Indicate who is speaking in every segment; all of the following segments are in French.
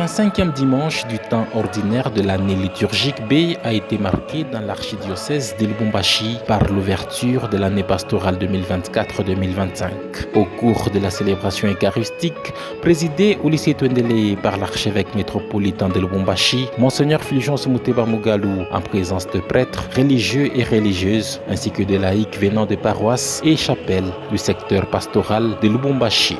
Speaker 1: 85e dimanche du temps ordinaire de l'année liturgique B a été marqué dans l'archidiocèse de Lubumbashi par l'ouverture de l'année pastorale 2024-2025. Au cours de la célébration eucharistique, présidée au lycée Twendele par l'archevêque métropolitain de Lubumbashi, Monseigneur Fulgence Muteba Mugalou, en présence de prêtres, religieux et religieuses, ainsi que de laïcs venant des paroisses et chapelles du secteur pastoral de Lubumbashi.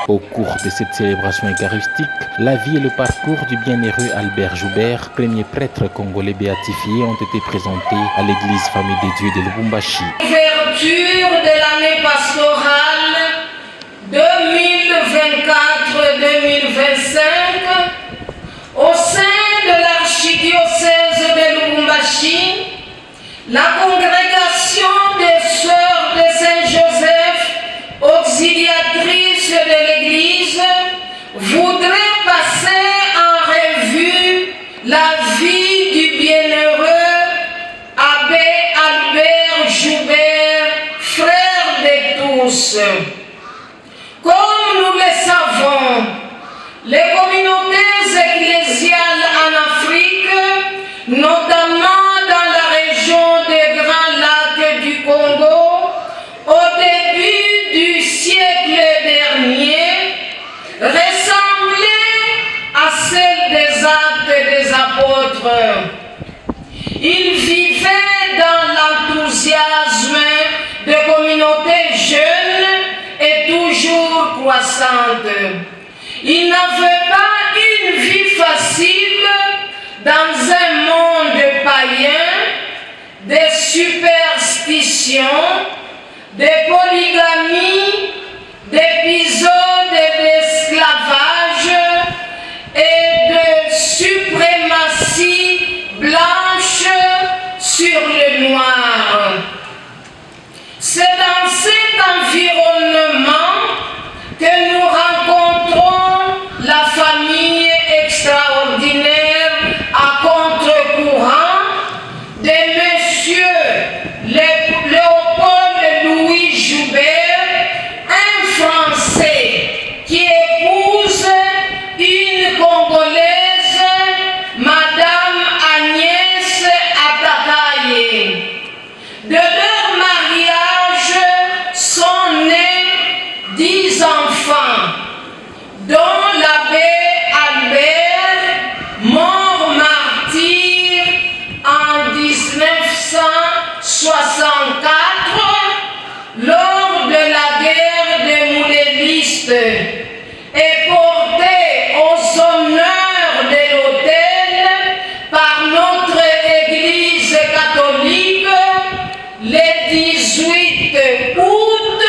Speaker 1: Au cours de cette célébration eucharistique, la vie et le parcours du bienheureux Albert Joubert, premier prêtre congolais béatifié, ont été présentés à l'église Famille des Dieux de Lubumbashi.
Speaker 2: Ouverture de l'année pastorale 2024-2025 au sein de l'archidiocèse de Lubumbashi, la congrégation des Sœurs de Saint-Joseph, auxiliatrices de l'Église, voudrait passer en revue la vie du bienheureux abbé Albert Joubert, frère de tous. Comme nous le savons, les communautés ecclésiales en Afrique, notamment dans la région des Grands Lacs du Congo, au début du siècle dernier, ressemblait à celle des Actes des Apôtres. Ils vivaient dans l'enthousiasme de communautés jeunes et toujours croissantes. Ils n'avaient pas une vie facile dans un monde païen, des superstitions, des polygamies, d'épisodes d'esclavage et de suprématie blanche sur le noir. C'est dans cet environnement que nous rencontrons la famille extraordinaire à contre-courant de Monsieur Léopold Louis Joubert, un Français qui épouse une Congolaise, Madame Agnès Atakaye. De leur mariage sont nés 10 enfants, dont l'abbé Albert, mort martyr en 1964 lors de la guerre des Moulélistes et porté aux honneurs de l'autel par notre Église catholique le 18 août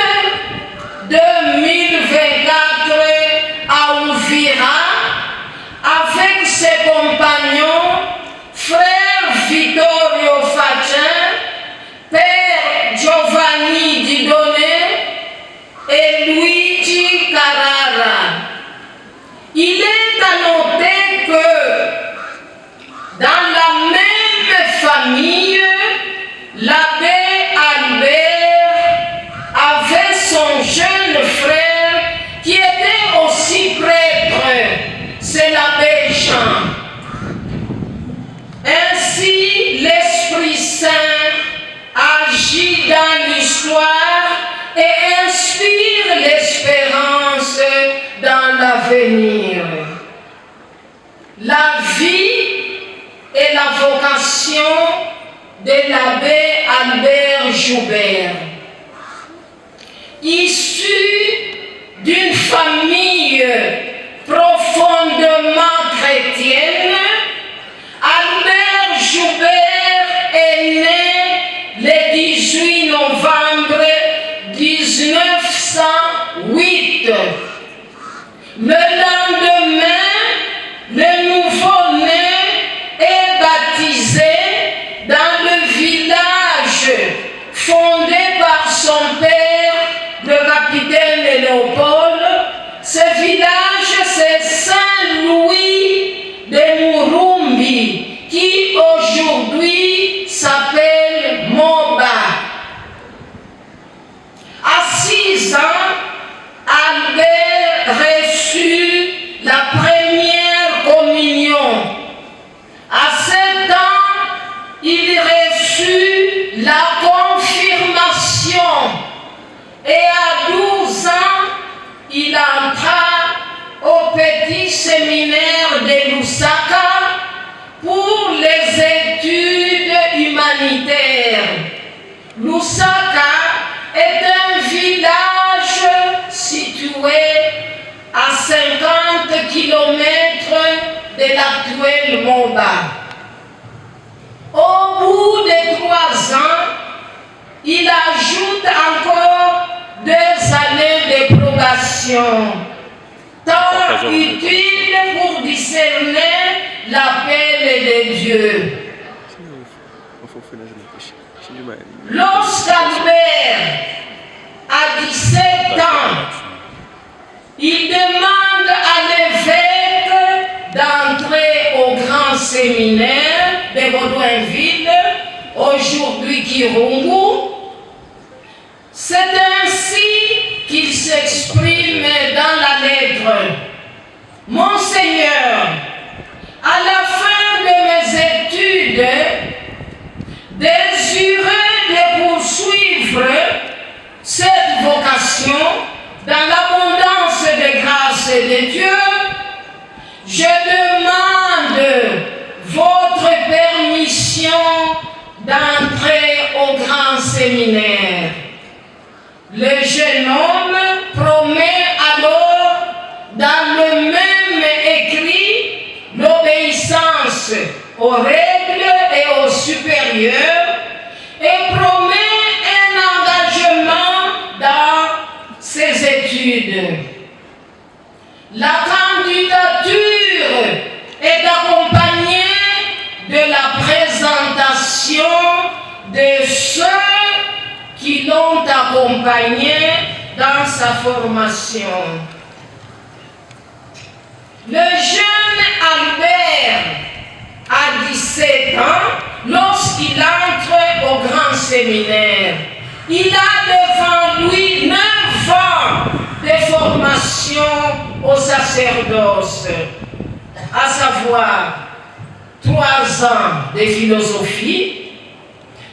Speaker 2: 2024 à Ouvira avec ses compagnons, frère Vittorio Fachin, père Giovanni Didone et Luigi Carrara. Il est à noter que dans la même famille, l'abbé Albert avait son jeune frère qui était aussi prêtre, c'est l'abbé Jean. Ainsi, l'Esprit Saint agit dans l'histoire et inspire l'espérance dans l'avenir. La vie et la vocation de l'abbé Albert Joubert. Issu 8. Le lendemain, le nouveau-né est baptisé dans le village fondé par son père, le capitaine Léopold. Ce village, c'est Saint-Louis de Murumbi, qui aujourd'hui s'appelle Moba. À 6 ans, Albert reçut la première communion. À 7 ans, il reçut la confirmation. Et à 12 ans, il entra au petit séminaire de Lusaka pour les études humanitaires. Lusaka est un village situé à 50 km de l'actuel Moba. Au bout de 3 ans, il ajoute encore 2 années de probation, temps utile pour discerner l'appel de Dieu. Lorsqu'Albert a 17 ans, il demande à l'évêque d'entrer au grand séminaire de Baudouinville, aujourd'hui Kirungu. C'est ainsi qu'il s'exprime dans la lettre. Monseigneur, à la fin de mes études, désireux de poursuivre cette vocation dans l'abondance de grâce de Dieu, je demande votre permission d'entrer au grand séminaire. Le jeune homme promet alors dans le même écrit l'obéissance aux règles et aux supérieurs et promet un engagement dans ses études. La candidature est accompagnée de la présentation de ceux qui l'ont accompagné dans sa formation. Le jeune Albert a 17 ans lorsqu'il entre au grand séminaire. Il a devant lui 9 ans de formation au sacerdoce, à savoir 3 ans de philosophie,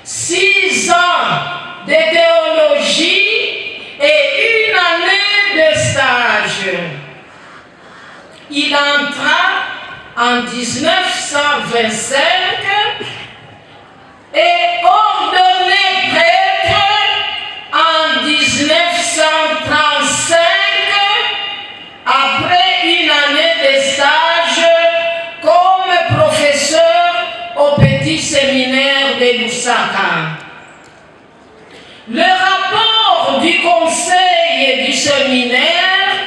Speaker 2: 6 ans de théologie et 1 année de stage. Il entra en 1925 et ordonné prêtre en 1935 après 1 année de stage comme professeur au petit séminaire de Lusaka. Le rapport du conseil du séminaire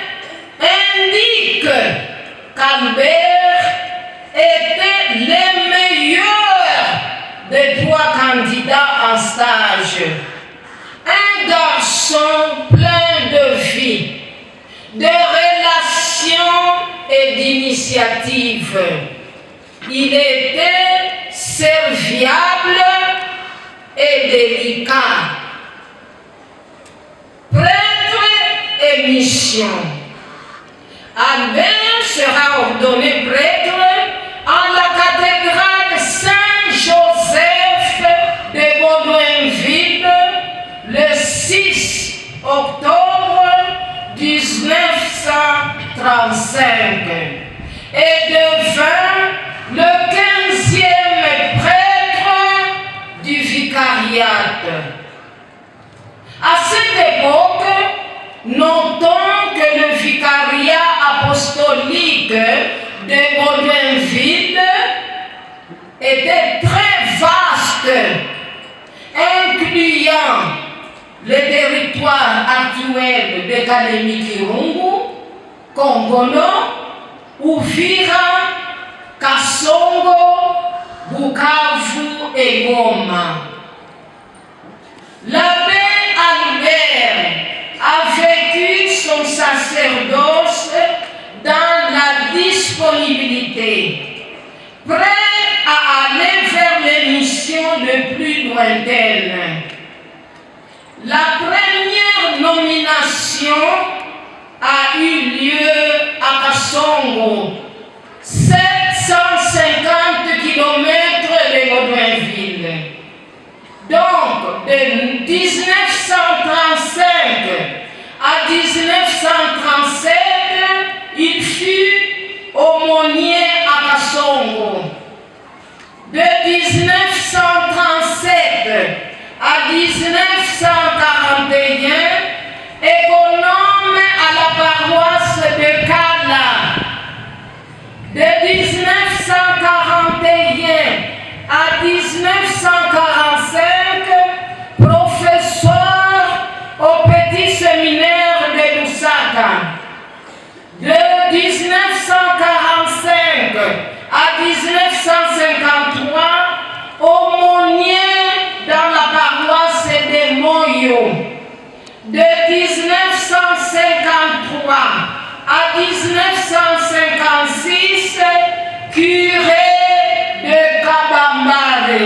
Speaker 2: indique qu'Albert était le meilleur des 3 candidats en stage. Un garçon plein de vie, de relations et d'initiatives. Il était serviable et délicat. Prêtre et mission. Albert sera ordonné prêtre en la cathédrale Saint-Joseph de Baudouinville le 6 octobre 1935 et devint le 15e prêtre du vicariat. À cette époque, notons que le vicariat apostolique de Baudouinville était très vaste, incluant le territoire actuel de de Kalemi Kirungu, Kongolo, Uvira, Kasongo, Bukavu et Goma. L'abbé Albert a vécu son sacerdoce dans la disponibilité, prêt à aller vers les missions les plus lointaines. La première nomination a eu lieu à Kasongo, 750 km de Baudouinville. Donc, de 1935 à 1937, il fut aumônier à Kasongo. De 1937 à 1941, économe à la paroisse de Kala. De 1941 à 1945, professeur au petit séminaire de Lusaka. De 1945 à 1953, aumônier dans la paroisse de Moyo. De 1953 à 1956, curé de Kabambare.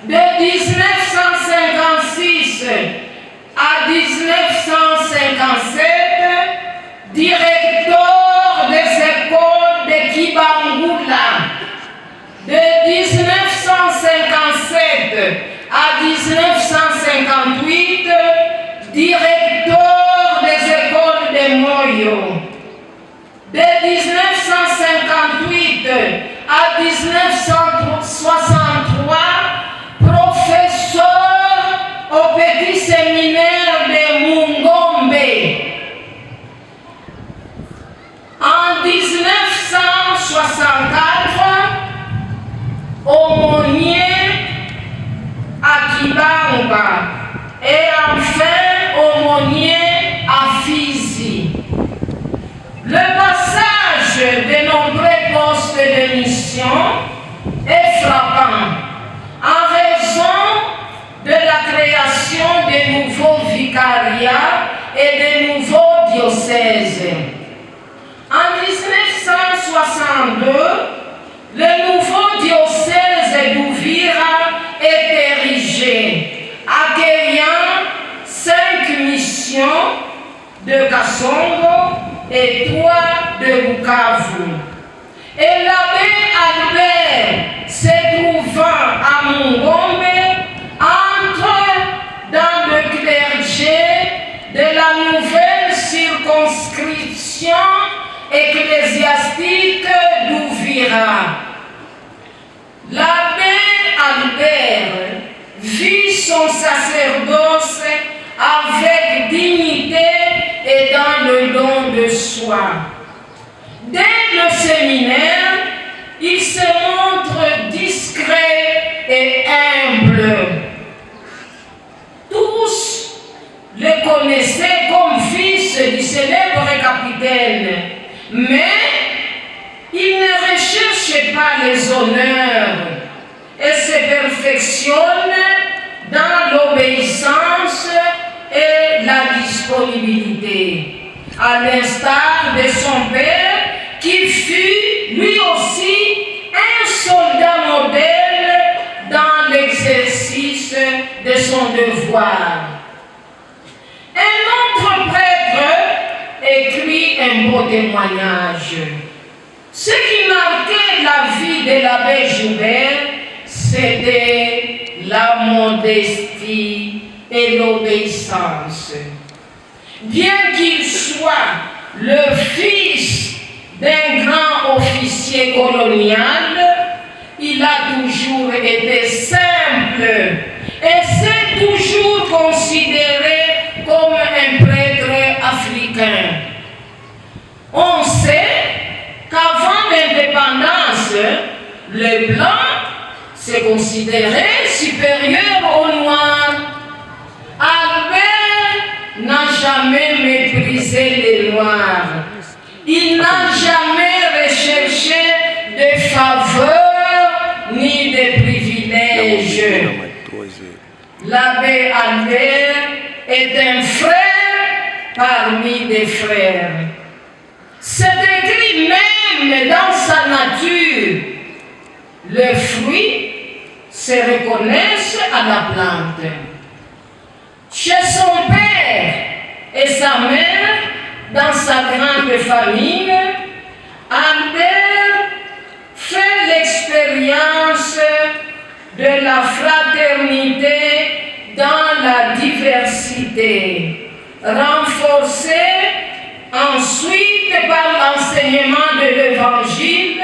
Speaker 2: De 1956 à 1957, directeur des écoles de Kibangula. De 1957 à 1958, directeur des écoles de Moyo. De 1958 à 1963, professeur au petit séminaire de Mungombe. En 1964, aumônier à Kibanga et enfin aumônier à Fizi. Le passage de nombreux postes de mission est frappant en raison de la création de nouveaux vicariats et de nouveaux diocèses. En 1962, le nouveau diocèse d'Uvira est érigé, accueillant 5 missions de Kasongo et 3 de Bukavu. Et l'abbé Albert, se trouvant à Mungombe, entre dans le clergé de la nouvelle circonscription ecclésiastique d'Uvira. L'abbé Albert vit son sacerdoce avec dignité et dans le don de soi. Dès le séminaire, il se montre discret et humble. Tous le connaissaient comme fils du célèbre capitaine, mais il ne recherche pas les honneurs et se perfectionne dans l'obéissance et la disponibilité, à l'instar de son père qui fut lui aussi un soldat modèle dans l'exercice de son devoir. Un autre prêtre écrit un beau témoignage. Ce qui marquait la vie de l'abbé Joubert, c'était la modestie et l'obéissance. Bien qu'il soit le fils d'un grand officier colonial, il a toujours été simple et s'est toujours considéré comme un prêtre africain. On sait qu'avant l'indépendance, les Blancs se considéraient supérieurs aux Noirs. Albert n'a jamais méprisé méprisé les Noirs. Il n'a jamais recherché de faveurs ni de privilèges. L'abbé Albert est un frère parmi des frères. C'est écrit même dans sa nature. Les fruits se reconnaissent à la plante. Chez son père et sa mère, dans sa grande famille, Albert fait l'expérience de la fraternité dans la diversité, renforcée ensuite par l'enseignement de l'Évangile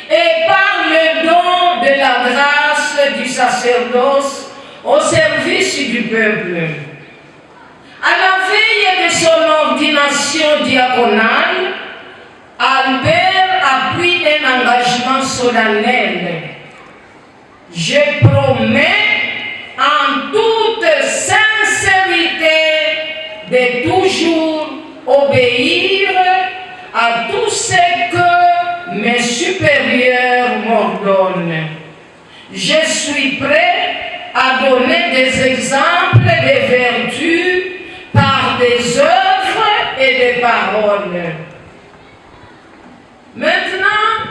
Speaker 2: et par le don de la grâce du sacerdoce au service du peuple. À la veille de son ordination diaconale, Albert a pris un engagement solennel. Je promets en toute sincérité de toujours obéir à tout ce que mes supérieurs m'ordonnent. Je suis prêt à donner des exemples de vertus par des œuvres et des paroles. Maintenant,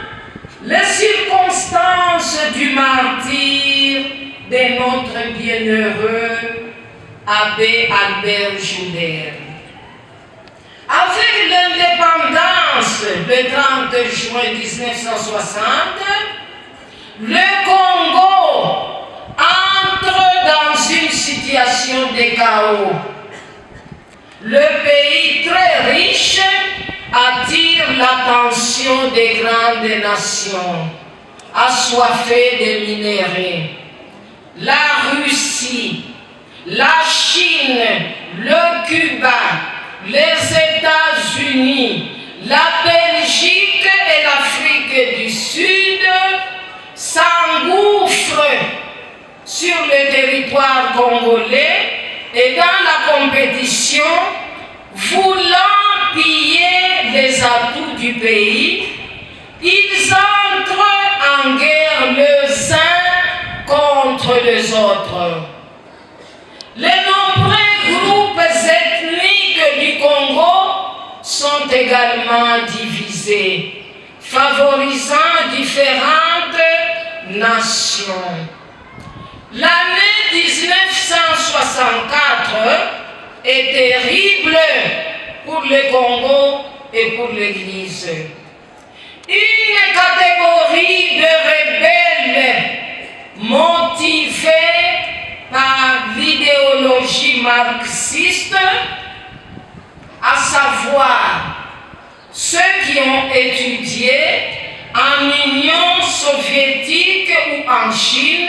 Speaker 2: les circonstances du martyre de notre bienheureux abbé Albert Joubert. Avec l'indépendance le 30 juin 1960, le Congo entre dans une situation de chaos. Le pays très riche attire l'attention des grandes nations, assoiffées de minéraux. La Russie, la Chine, le Cuba, les États-Unis, la Belgique et l'Afrique du Sud s'engouffrent sur le territoire congolais et dans la compétition, voulant piller les atouts du pays, ils entrent en guerre les uns contre les autres. Les nombreux groupes ethniques du Congo sont également divisés, favorisant différentes nations. L'année 1964 est terrible pour le Congo et pour l'Église. Une catégorie de rebelles motivés par l'idéologie marxiste, à savoir ceux qui ont étudié en Union soviétique ou en Chine,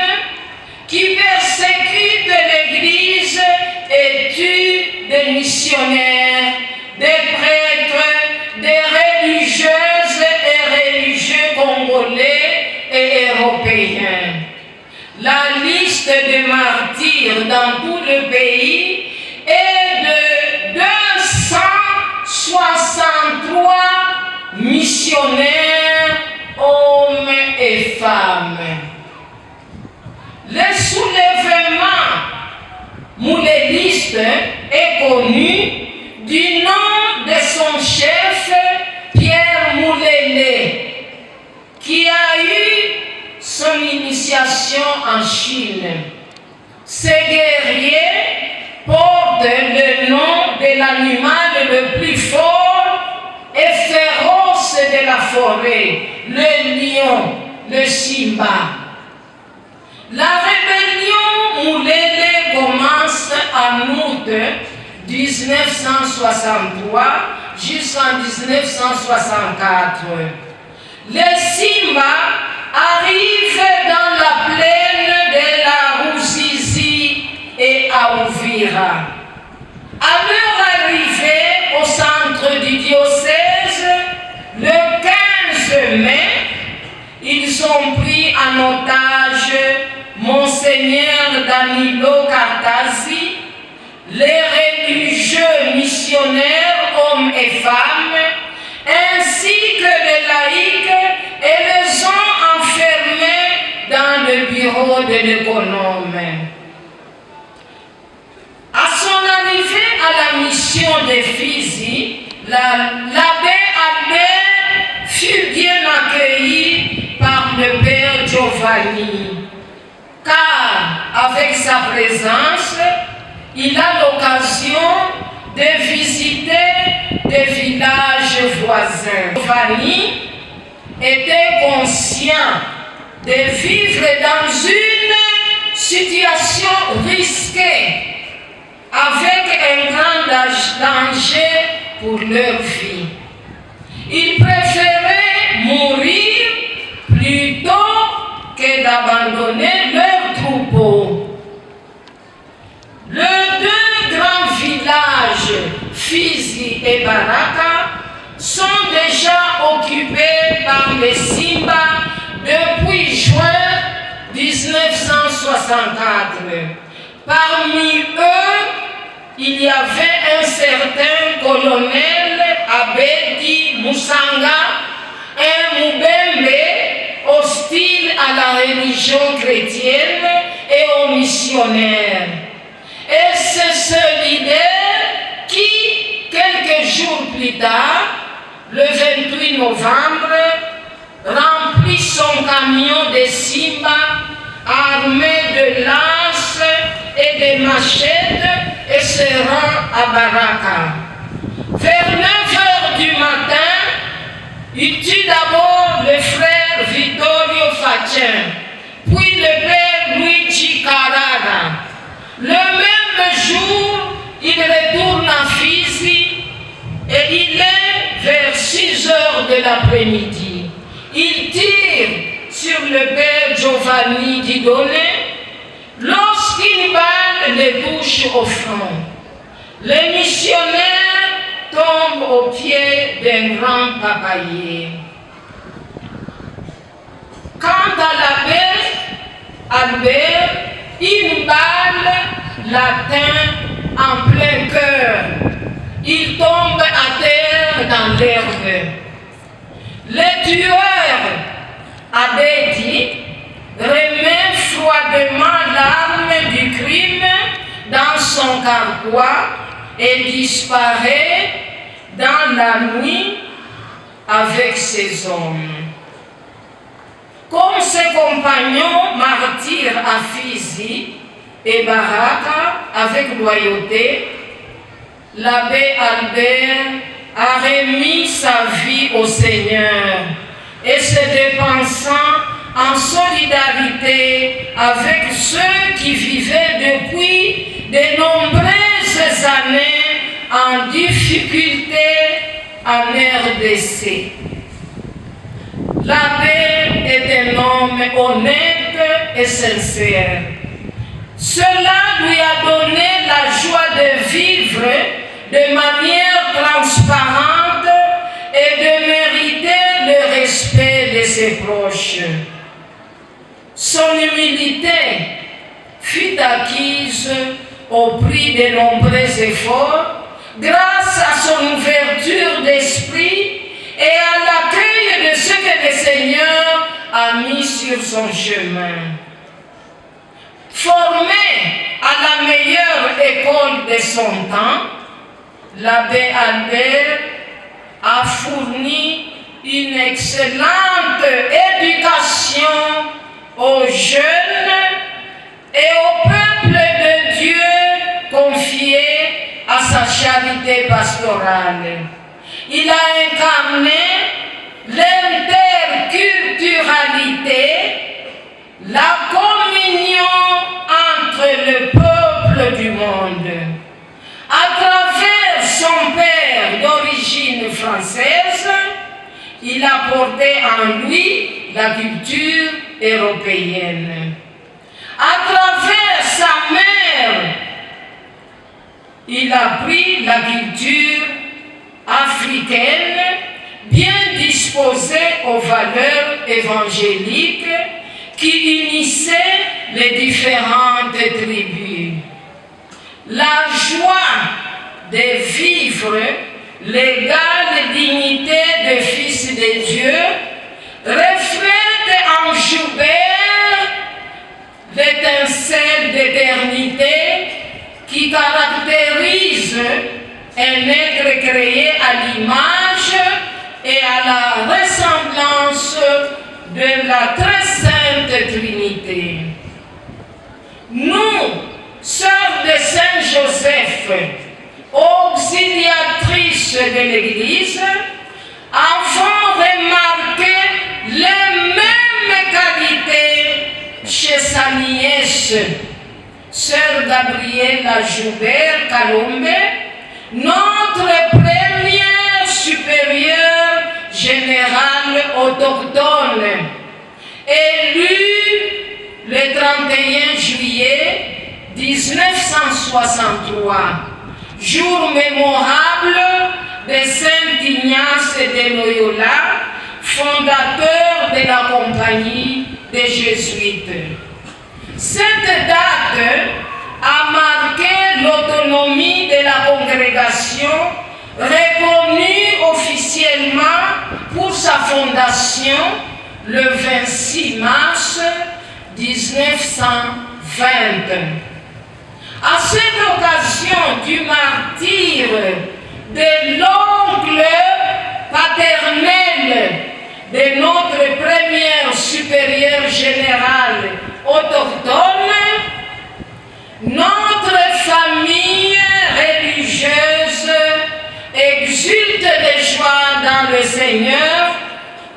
Speaker 2: qui persécutent l'Église et tuent des missionnaires, des prêtres, des religieuses et religieux congolais et européens. La liste des martyrs dans tout le pays est de 263 missionnaires, hommes et femmes. Le soulèvement mouléliste est connu du nom de son chef Pierre Moulélé, qui a eu son initiation en Chine. Ces guerriers portent le nom de l'animal le plus fort et féroce de la forêt, le lion, le Simba. La rébellion Moulélé commence en août 1963 jusqu'en 1964. Les Simba arrivent dans la plaine de la Ruzizi et à Uvira. À leur arrivée au centre du diocèse, le 15 mai, ils ont pris en otage Monseigneur Danilo Kartazi, les religieux missionnaires, hommes niveau de l'économe. À son arrivée à la mission de Fizi, l'abbé Albert fut bien accueilli par le père Giovanni, car avec sa présence, il a l'occasion de visiter des villages voisins. Giovanni était conscient de vivre dans une situation risquée, avec un grand danger pour leur vie. Ils préféraient mourir plutôt que d'abandonner leur troupeau. Les deux grands villages, Fizi et Baraka, sont déjà occupés par les Simba depuis juin 1964. Parmi eux, il y avait un certain colonel Abedi Moussanga, un Moubembe hostile à la religion chrétienne et aux missionnaires. Et c'est ce leader qui, quelques jours plus tard, le 28 novembre, remplit son camion de Simba armé de lances et de machettes et se rend à Baraka. Vers 9 heures du matin, il tue d'abord le frère Vittorio Fachin, puis le père Luigi Carrara. Le même jour, il retourne à Fizi et il est vers 6 heures de l'après-midi. Il tire sur le père Giovanni Didone lorsqu'une balle le touche au front. Les missionnaires tombent au pied d'un grand papayer. Quant à l'abbé Albert, une balle l'atteint en plein cœur. Il tombe à terre dans l'herbe. Le tueur, Abedi, remet froidement l'arme du crime dans son carquois et disparaît dans la nuit avec ses hommes. Comme ses compagnons martyrs à Fizi et Baraka avec loyauté, l'abbé Albert a remis sa vie au Seigneur et se dépensant en solidarité avec ceux qui vivaient depuis de nombreuses années en difficulté en RDC. L'abbé est un homme honnête et sincère. Cela lui a donné la joie de vivre de manière transparente et de mériter le respect de ses proches. Son humilité fut acquise au prix de nombreux efforts grâce à son ouverture d'esprit et à l'accueil de ce que le Seigneur a mis sur son chemin. Formé à la meilleure école de son temps, l'abbé Albert a fourni une excellente éducation aux jeunes et au peuple de Dieu confié à sa charité pastorale. Il a incarné l'interculturalité, la communion entre le peuple du monde. À travers son père d'origine française, il a porté en lui la culture européenne. À travers sa mère, il a pris la culture africaine, bien disposée aux valeurs évangéliques qui unissaient les différentes tribus. La joie de vivre l'égale dignité de fils de Dieu reflète en Joubert l'éternité qui caractérise un être créé à l'image et à la ressemblance de la très sainte Trinité. Nous, sœurs de Saint Joseph, auxiliatrices de l'Église, avons remarqué les mêmes qualités chez sa nièce, sœur Gabriela Joubert Calombe, notre première supérieure générale autochtone, élue le 31 juillet 1963, jour mémorable de Saint Ignace de Loyola, fondateur de la Compagnie des Jésuites. Cette date a marqué l'autonomie de la congrégation, reconnue officiellement pour sa fondation le 26 mars 1920. À cette occasion du martyre de l'oncle paternel de notre première supérieure générale autochtone, notre famille religieuse exulte de joie dans le Seigneur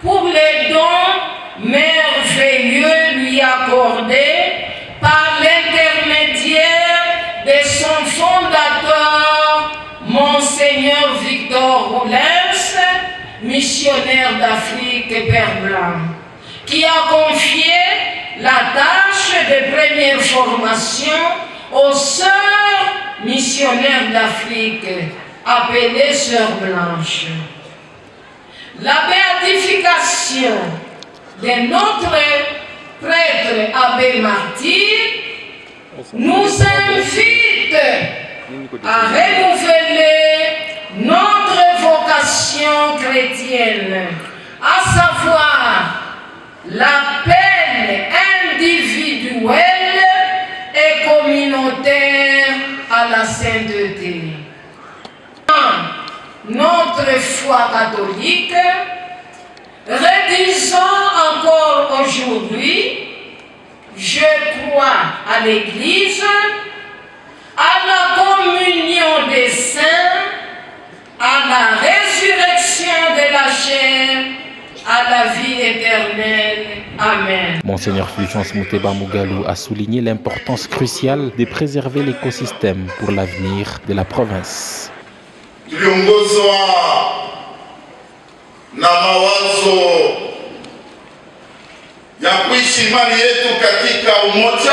Speaker 2: pour les dons merveilleux lui accordés par l'intermédiaire de son fondateur, Monseigneur Victor Roulens, missionnaire d'Afrique et Père Blanc, qui a confié la tâche de première formation aux sœurs missionnaires d'Afrique, appelées Sœurs Blanches. La béatification de notre prêtre abbé martyr nous invite à renouveler notre vocation chrétienne, à savoir l'appel individuel et communautaire à la sainteté. Notre foi catholique, redisons encore aujourd'hui, je crois à l'Église, à la communion des saints, à la résurrection de la chair, à la vie éternelle. Amen.
Speaker 1: Monseigneur Fulgence Muteba Mugalu a souligné l'importance cruciale de préserver l'écosystème pour l'avenir de la province.
Speaker 3: Tuliongozwa na mawazo ya kuishi imani yetu katika umoja,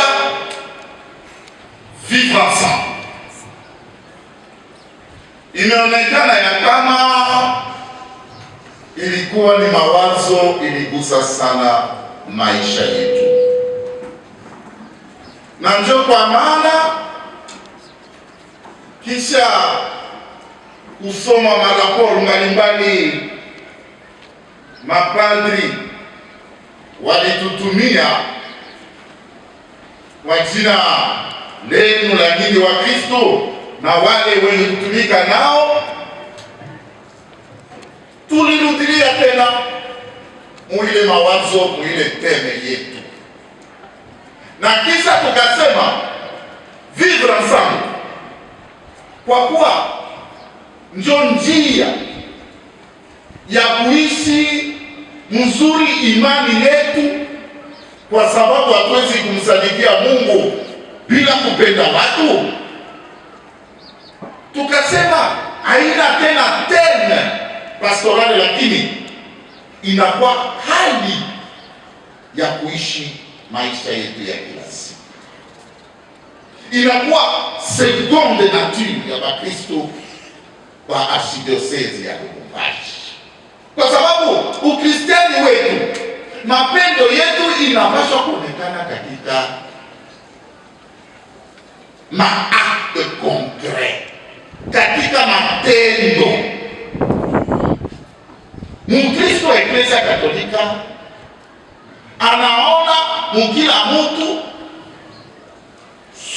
Speaker 3: vivre ensemble. Imeonekana ya kama ilikuwa ni mawazo iligusa sana maisha yetu, na ndio kwa maana kisha kusoma maraporo mbalimbali mapadri walitutumia kwa jina lenu la nyinyi wa Kristo na wale wenye kutumika nao, tulirudilia tena muile mawazo muile teme yetu, na kisha tukasema vivre ensemble, kwa kuwa ndio njia ya kuishi mzuri imani yetu, kwa sababu hatuwezi kumsadikia Mungu bila kupenda watu. Tukasema haina tena teme pastorali, lakini inakuwa hali ya kuishi maisha yetu ya kila siku, inakuwa seconde nature ya Bakristo wa archidiocese ya Lubumbashi, kwa sababu ukristiani wetu, mapendo yetu inapaswa kuonekana katika maakte concret, katika matendo. Mkristo wa Eklezia Katolika anaona mkila mtu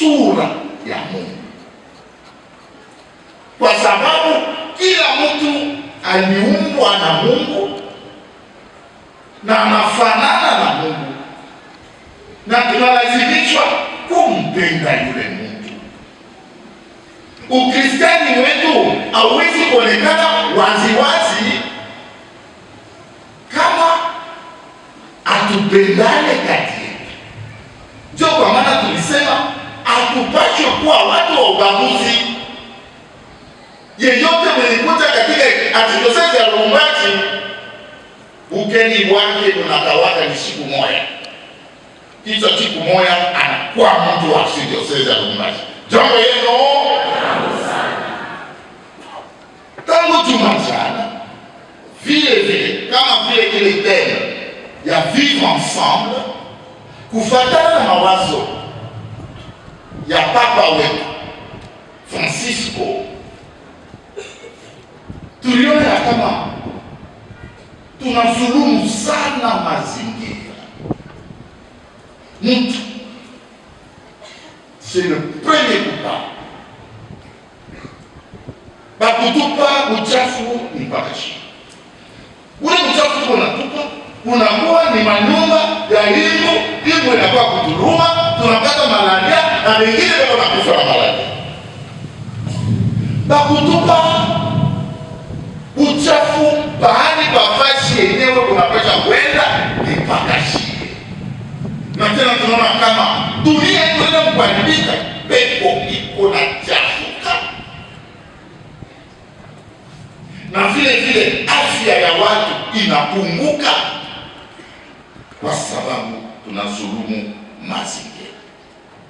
Speaker 3: sura ya Mungu, kwa sababu kila mtu aliumbwa na Mungu na anafanana na Mungu, na tunalazimishwa kumpenda yule Mungu. Ukristiani wetu hauwezi kuonekana waziwazi kama atupendane kati yetu. Ndio kwa maana tulisema hatupaswi kuwa watu wa ubaguzi. Yeyote mwenye kuja katika archdiocese ya Lubumbashi, ukeni wake unakawaka ni siku moja, kisha siku moja anakuwa mtu wa archdiocese ya Lubumbashi. Jambo hilo tangu juma jana, vile vile kama vile kile tena ya vivre ensemble, kufuatana na mawazo ya papa wetu Francisco, tuliona kama tunazulumu sana mazingira. Mtu c'est le premier coupable. Bakutupa uchafu ni pakashi. Ule uchafu tunatupa unakuwa ni manyumba ya hivyo inakuwa kutuluma, tunapata malaria na wengine bado wanakufa na malaria. Bakutupa uchafu bahali pafashi yenyewe unapasha kwenda ni pakashi. Na tena tunaona kama dunia inaenda kuharibika, pepo iko na chafuka, na vile vile afya ya watu inapunguka kwa sababu tunazulumu mazingira.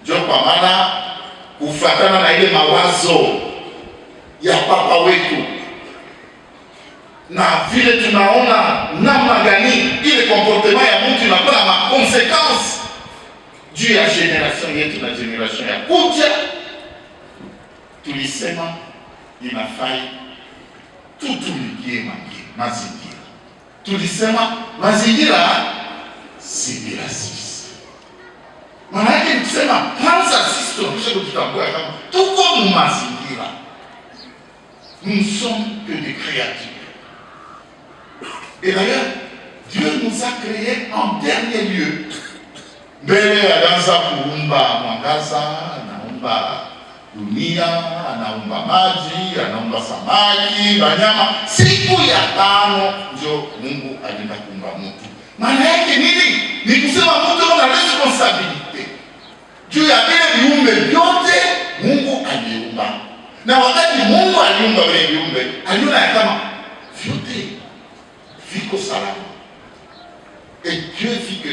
Speaker 3: Ndio kwa maana kufuatana na ile mawazo ya papa wetu, na vile tunaona namna gani ile comportement ya mtu inakuwa na makonsequence juu ya generation yetu na generation ya kuja, tulisema inafai tutumikie mazingira. Tulisema mazingira si bila sisi. Maana yake ni kusema kwanza sisi tunapaswa kutambua kama tuko mu mazingira. Nous ne sommes que des créatures. Et d'ailleurs, Dieu nous a créés en dernier lieu. Mbele anaanza kuumba mwangaza, anaumba dunia, anaumba maji, anaumba samaki, wanyama. Siku ya tano ndio Mungu alienda kuumba mtu. Maana yake nini? Ni kusema mtu ana responsabilite juu ya vile viumbe vyote Mungu aliumba. Na wakati Mungu aliumba vile viumbe, aliona ya kama vyote viko salama. Et Dieu vit que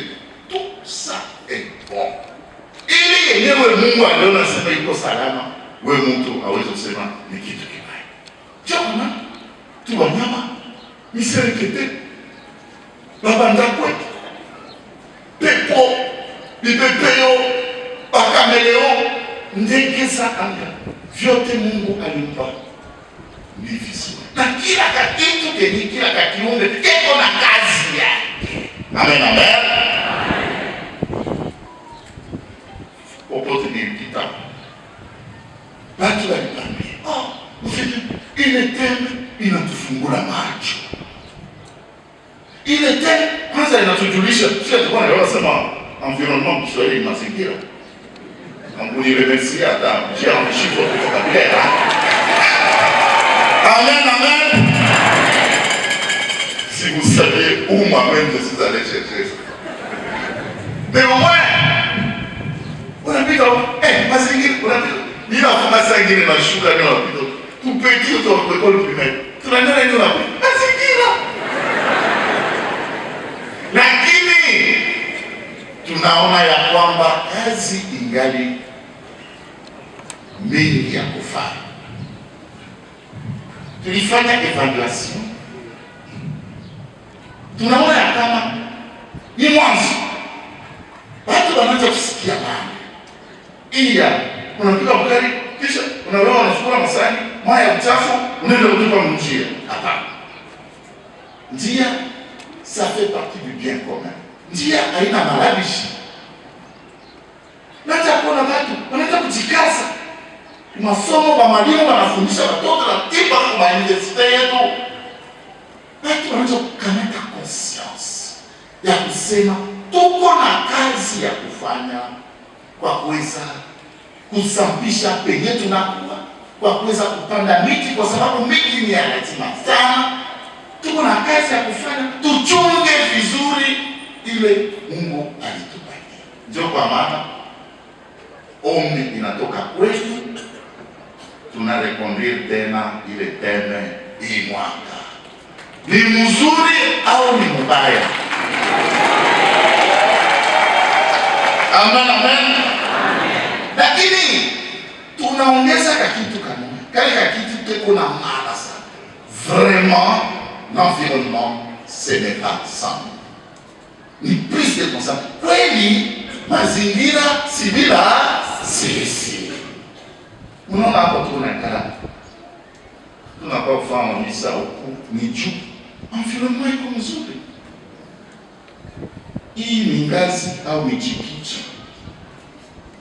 Speaker 3: tout ça est bon. Ili yenyewe Mungu aliona sema iko salama, wewe mtu hawezi kusema ni kitu kibaya. Jana tu wanyama miserikete babanda kwetu, pepo bibepeo bakameleo, ndege za anga, vyote Mungu aliumba ni vizuri. Na kila kitu kenye kila kiumbe kiko na kazi yake. Amen, amen. Popote nilipita, watu waliniambia, ile teme inatufungula macho. Ile teme kwanza inatujulisha, sio tulikuwa tunasema environnement Kiswahili ni mazingira. Nguni remercier hata j'ai enrichi votre vocabulaire. Amen, amen. Si vous savez où moi-même je suis allé chercher ça. Mais au moins, unapita mazingira, unapita nina mazingira na shule na unapita tupeti kutoka école primaire, tunaenda ndio unapita mazingira. Lakini tunaona ya kwamba kazi ingali mingi ya kufanya. Tulifanya evaluation, tunaona ya kama ni mwanzo watu wanaanza kusikia mambo iya, unapika mkari kisha unawewa unachukua masani maya uchafu unaenda kutupa mjia. Hapana, njia ça fait partie du bien commun. Njia haina malabishi. Nacha kuona watu wanaanza kujikaza. Masomo kwa mwalimu wanafundisha watoto na tiba kwa university yetu. Watu wanaanza kukamata conscience ya kusema tuko na kazi ya kufanya kwa kuweza kusafisha penye tunakuwa, kwa kuweza kupanda miti, kwa sababu miti ni ya lazima sana. Tuko na kazi ya kufanya, tuchunge vizuri ile Mungu alitupatia. Ndio kwa maana ombi inatoka kwetu, tunarekonduire tena ile teme hii mwaka. Ni mzuri au ni mbaya? Amen, amen. Lakini tunaongeza kitu kimoja. Kile kitu kiko na maana sana. Vraiment, l'environnement, ce n'est pas ça. Ni prise de conscience. Kweli mazingira si bila sisi. Unaona hapo tunakuwa kufanya misa huku ni juu. Environnement iko mzuri. Hii ni ngazi au michikichi.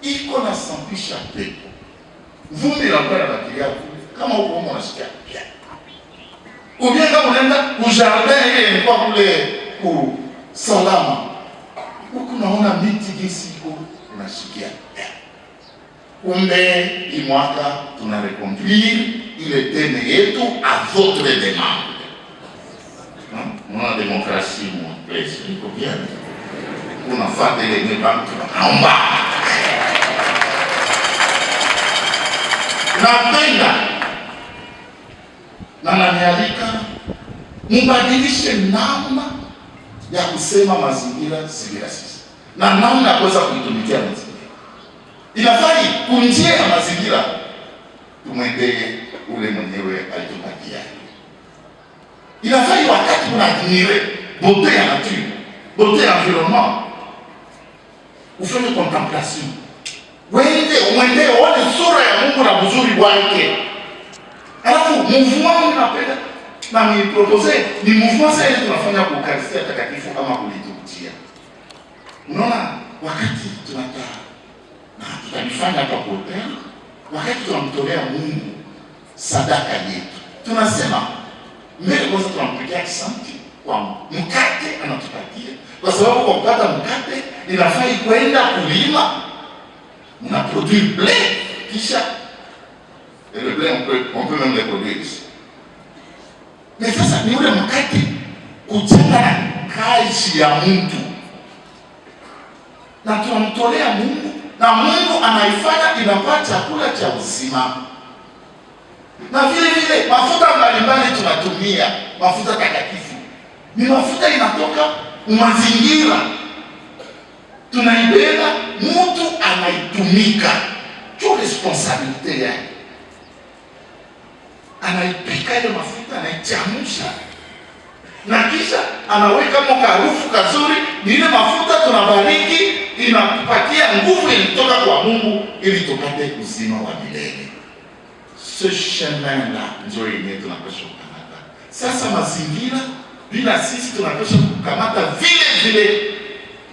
Speaker 3: Iko na sampisha pepo. Vumbi la kwa na bakiria kama uko huko unasikia pia. Ubianga unaenda ku jardin ile ilikuwa kule ku salama. Huko naona miti gisi iko unasikia. Kumbe imwaka tunareconduire ile teme yetu à votre demande. Mwana demokrasi mwa pesa iko bien. Unafuata ile mipango tunaomba. Napenda na nanialika mbadilishe namna ya kusema mazingira si bila sisi, na namna ya kuweza kuitumikia mazingira. Inafai kunjia ya mazingira tumwendee ule mwenyewe alitupatia. Inafai wakati tunaadmire beauté ya nature, beauté ya environnement, ufanye contemplation. Uende uone sura ya Mungu na uzuri wake. Alafu mouvement unapenda na mi propose ni mouvement sasa tunafanya kwa Eucharistia takatifu ama kulitutia. Unaona wakati tunakaa na tutanifanya kwa hotel, wakati tunamtolea Mungu sadaka yetu, tunasema mbele kwanza tunampigia asante kwa mkate anatupatia, kwa sababu kwa kupata mkate inafai kwenda kulima na produire blé, kisha et le blé on peut même le produire ici. Mais sasa ni ule mkate kujenga na kazi ya mtu na tunamtolea Mungu na Mungu anaifanya inakuwa chakula cha uzima. Na vile vile mafuta mbalimbali tunatumia, mafuta takatifu ni mafuta inatoka mazingira, tunaibeba, mtu anaitumika, cho responsabilite yake. Anaipika ile mafuta, anaichamusha na kisha anaweka mkarufu kazuri, ni ile mafuta tunabariki, inatupatia nguvu inatoka kwa Mungu ili tupate uzima wa milele. Ce chemin là ndio yenyewe tunapaswa kukamata. Sasa mazingira bila sisi tunapaswa kukamata vile vile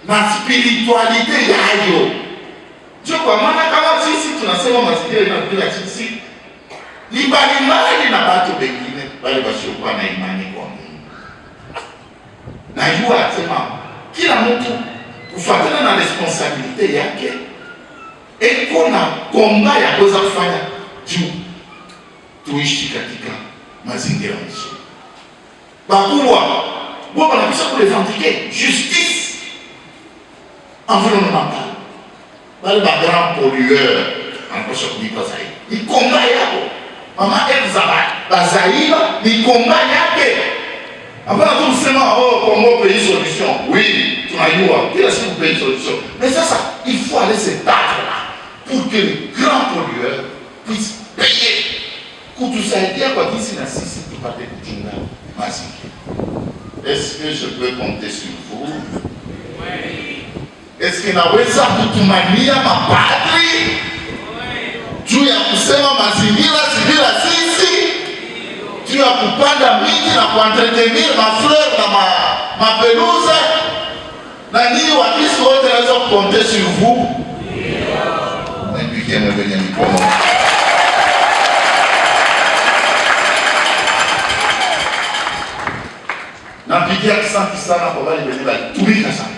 Speaker 3: na spiritualite yayo. Ndio kwa maana kama sisi tunasema mazingira inabila sisi ni mbalimbali na watu wengine wale wasiokuwa na imani kwa Mungu. Na yua asema kila mtu kufuatana na responsabilite yake eko na komba ya kuweza kufanya juu tuishi katika mazingira mzuri. Bakubwa wao wanapaswa kurevendiquer justice environnementale. Wale ba grand pollueur wanapaswa kulipa zaidi. Ni komba yao. Mama Elza bazaiba ni komba yake. Hapana tu kusema Congo pays solution. Oui, tunajua kila siku pays solution. Mais ça il faut aller se battre là pour que les grands pollueurs puissent payer kutusaidia kwa jinsi na sisi tupate kuchunga mazingira. Est-ce que je peux compter sur vous? Oui. Est-ce que naweza kutumania mapadri juu ya kusema mazingira si bila sisi, juu ya kupanda miti na kuentretenir mafleur na mapeluze, na nyinyi Wakristo wote naweza kukonte sur vous? tupigie mwenye mikono. Napigia asante sana kwa wale wenye walitumika sana.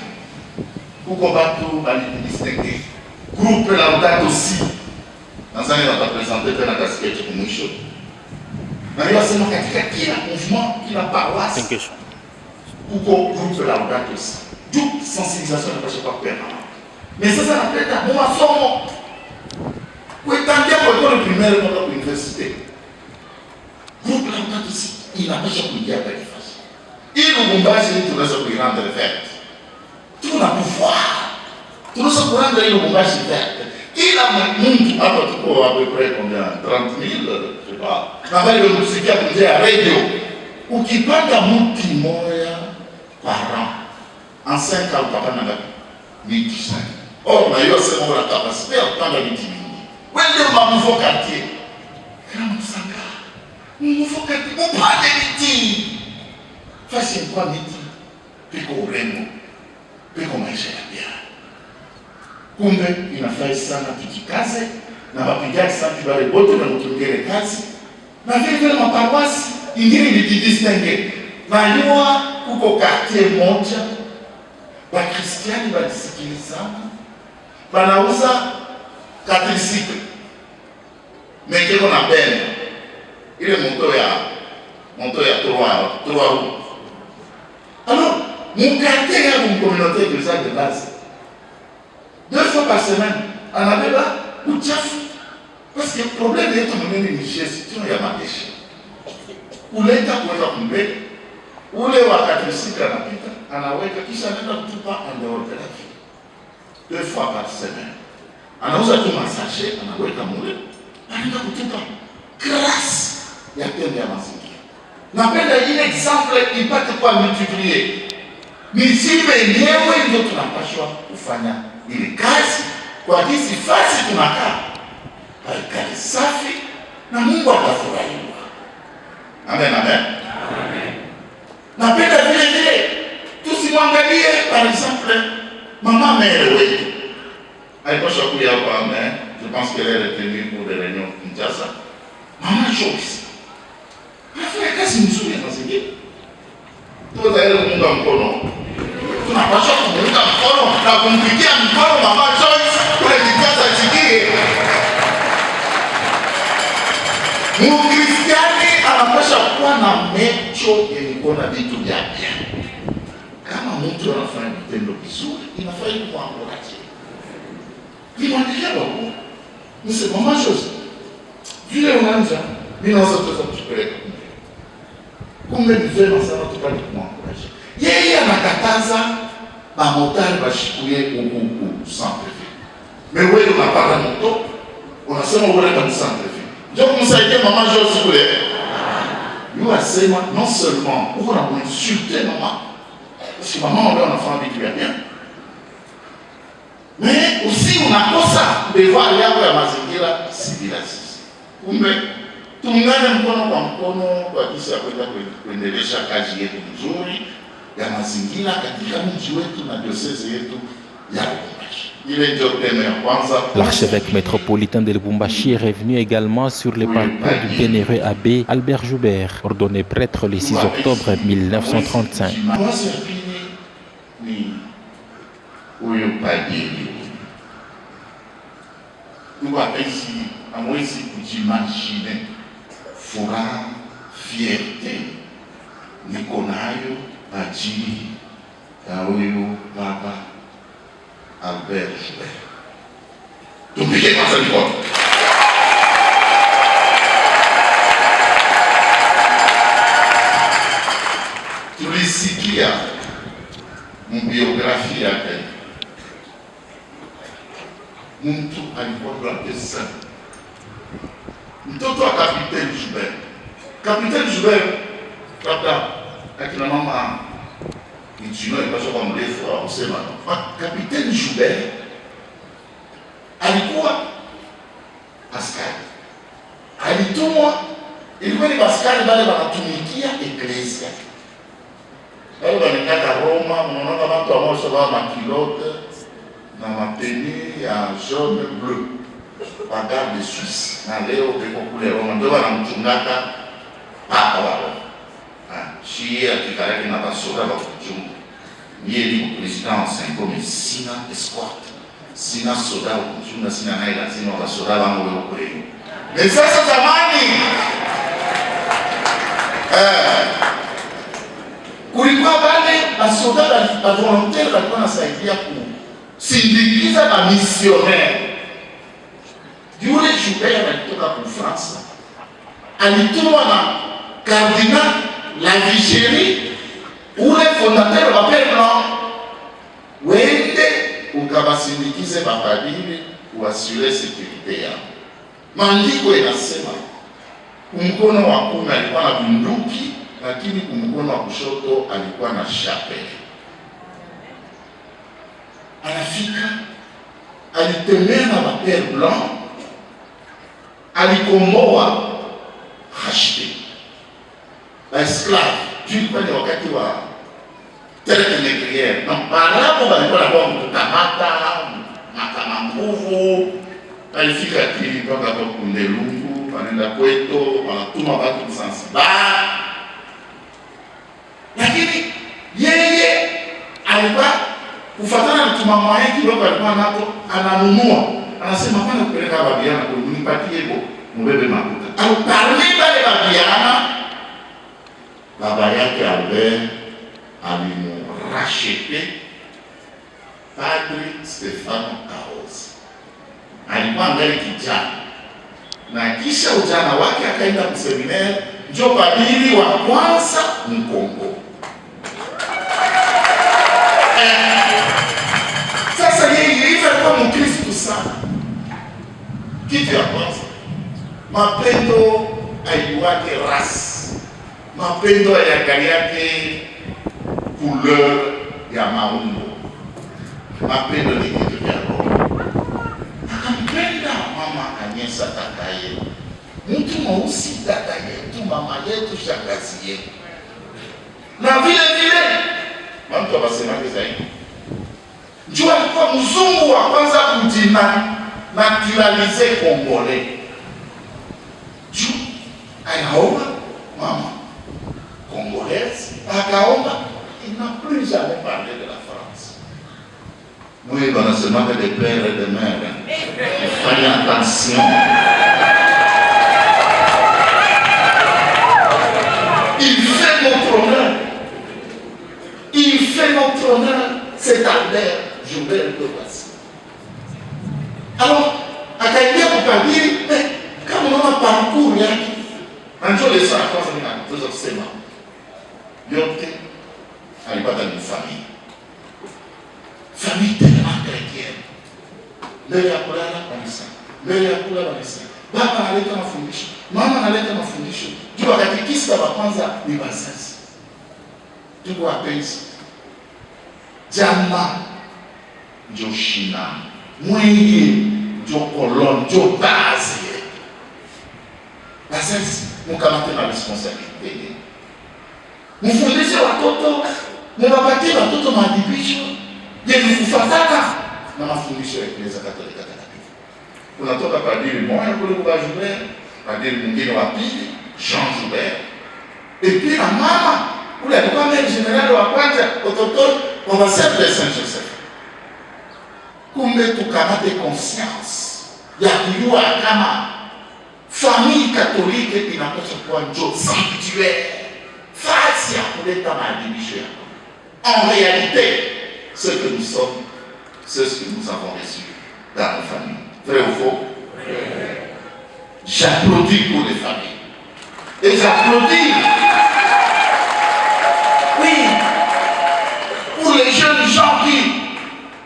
Speaker 3: Huko watu walijidistingue. Groupe Laudato Si. Nadhani watapresente tena kasketi kwa mwisho. Na hiyo sema katika kila mouvement, kila paroisse. Huko Groupe Laudato Si. Toute sensibilisation ne peut pas perdre. Mais ça napenda mu masomo. Kuitangia kwa école primaire mpaka kwa université. Groupe Laudato Si inapaswa kuingia kwa nafasi. Ili Lubumbashi tunaweza kuirendre verte. Tuna pouvoir. Tunaweza kurendre ile Lubumbashi verte. Kila mtu hapa tuko à peu près combien 30 000, je sais pas. Na bali msikia kuja radio. Ukipanda mti moja par an en 5 ans utapanda ngapi? 1500. Or na hiyo sema una capacité ya kupanda miti mingi. Wende nouveau quartier. Kama msanga. Nouveau quartier upande miti. Fasi kwa miti. Piko urembo. Piko maisha ya biashara. Kumbe inafai sana tukikaze na wapigaji sana wale wote na mtungere kazi na vile vile maparoisi ingine ilidistingue na yua huko quartier moja wa Kristiani walisikilizana wanauza katrisite mekeko na bene ile moto ya 3 roues. Alors mon quartier a une communauté de ça de base. 2 fois par semaine, on avait là le tchaf. Parce que le problème est que nous avons une gestion de ma déchet. Ou l'État pour la poubelle, ou les wakatrisika na pita, anaweka kisha nenda kutupa en dehors de la ville. 2 fois par semaine. Anauza tu masashe, anaweka mule, anaenda kutupa. Grâce ya tendo ya mazingira. Napenda ile exemple ipate kwa multiplier. Ni sisi wenyewe ndio tunapaswa kufanya ile kazi kwa jinsi fasi tunakaa haikali safi na Mungu atafurahiwa. Amen, amen. Amen. Napenda vile vile tusimwangalie par exemple mama mère wetu alipaswa kuja hapa, mais je pense qu'elle est retenue pour des réunions Kinshasa. Mama Joyce anafanya kazi nzuri ya mazingira. Tuweza kumunga mkono, tunapaswa kumunga mkono na kumpigia mkono mama Joyce kule Kinshasa chikie. Mkristiani anapaswa kuwa na macho yenye kuona vitu vyapya. Kama mtu anafanya vitendo vizuri, inafai kumwangalia. Nimwandikia baba, nisema mama Joyce, vile unaanza, mimi naweza kutupeleka kumbe ni vema sana tupate kumwangalia. Yeye anakataza mamotari bashikuye huku centre-ville. Mais wewe unapata moto, unasema unaenda mu centre-ville. Ndio kumsaidia mama Joyce kule. Yeye asema non seulement uko na insulter mama, parce que maman ndio anafanya vitu vya bien. Mais aussi unakosa devoir yako ya mazingira civilisation. Kumbe tuungane mkono kwa mkono kwa jinsi ya kwenda kuendelesha kazi yetu nzuri ya mazingira katika mji wetu na diocese yetu ya Lubumbashi.
Speaker 1: L'archevêque métropolitain de Lubumbashi est revenu également sur le parcours du vénéré abbé Albert Joubert, ordonné prêtre le 6 octobre 1935.
Speaker 3: Furaha, fierté niko nayo ajili ya huyu baba Albert Joubert. Tupige kwanza mikono. Tulisikia mbiografia yake. Mtu alikuwa grand saint. Mtoto wa Kapiteni Joubert. Kapiteni Joubert labda akina mama nchini ipaswa kwa mrefu wa kusema. Kapiteni Joubert alikuwa askari. Alitumwa, ilikuwa ni askari wale wanatumikia eklesia. Wale wanataka Roma, mnaona watu ambao sababu makilote na mapeni ya jaune bleu. bagarde de Suisse na leo beko kule Roma ndio wanamchungaka papa wao. Shia kikaraki na basoda wa kuchunga. Niye ni president Saint-Comme sina escort. Sina soda wa kuchunga sina naye lazima basoda wangu wao kule. Mais sasa zamani kulikuwa wale basoda wa volontaire walikuwa nasaidia kusindikiza ba missionnaire. Yule Joubert alitoka kwa France. Alitumwa na Cardinal Lavigérie, ule fondateur wa Père Blanc, wende ukabasindikize mapadiri uasure sekurite yao. Maandiko inasema kumkono wa kuume alikuwa na bunduki, lakini kumkono wa kushoto alikuwa na chapelle. Anafika, alitembea na wa Père Blanc, alikomboa Hashte esclave tulikuwa ni wakati wa traite négrière. Donc Barabu walikuwa na kukamata makama nguvu, alifika kili mpaka kwa Kundelungu, wanaenda kweto, wanatuma watu Zanzibar. Lakini yeye alikuwa kufuatana na tumama yake kidogo alikuwa nato ananunua. Anasema pana kupeleka babiana kwa nipatie hivyo mbebe makuta. Au parmi wale babiana baba yake Albert alimurashete Padre Stefano Kaozi. Alikuwa angali kijana na kisha ujana wake akaenda kuseminari, ndio padri wa kwanza Mkongo. Sasa yeye alikuwa Mkristo sana. Kitu ya kwanza, mapendo aiwake rasi, mapendo yake couleur ya maumbo. Mapendo ni kitu cha roho. Akampenda mama Anyesa tataye, mtu mweusi dada yetu, mama yetu, shangazi yetu. Na vile mtu abasemaje zaidi, njua alikuwa mzungu wa kwanza kujina naturalize Congolais. Juu anaomba mama Congolaise, akaomba, il n'a plus jamais parlé de la France. Oui, wanasemaga des pères et des mères. Fanya attention. Il fait notre honneur. Il fait notre honneur. C'est Albert Joubert de Bassi. Alors, akaingia kutabiri, kama unaona parcours yake, anjo leso ya kwanza ninaweza kusema yote alipata ni famille tellement chrétienne. Mbele ya kulala kanisa, mbele ya kula kanisa, baba analeta mafundisho, mama analeta mafundisho. Juu wakati kisa wa kwanza ni wazazi. Tuko wapenzi, jama ndio shina, mwingi ndio kolon, ndio base. Wazazi mkamate na responsabilité. Mfundishe watoto, mwapatie watoto maadibisho yenye kufuatana na mafundisho ya Kanisa Katoliki takatifu. Kunatoka padri mmoja kule kwa Joubert, padri mwingine wa pili Jean Joubert, et puis na mama kule alikuwa mère générale wa kwanza autochtone wa Bassin de Saint-Joseph. Kumbe tukamate conscience ya kujua kama famille katolike inapaswa kuwa njo sanctuaire, fasi ya kuleta maadibisho yako. En réalité, ce que nous sommes, c'est ce que nous avons reçu dans nos familles. Vrai ou faux? J'applaudis pour les familles. Et j'applaudis, oui, pour les jeunes gens qui,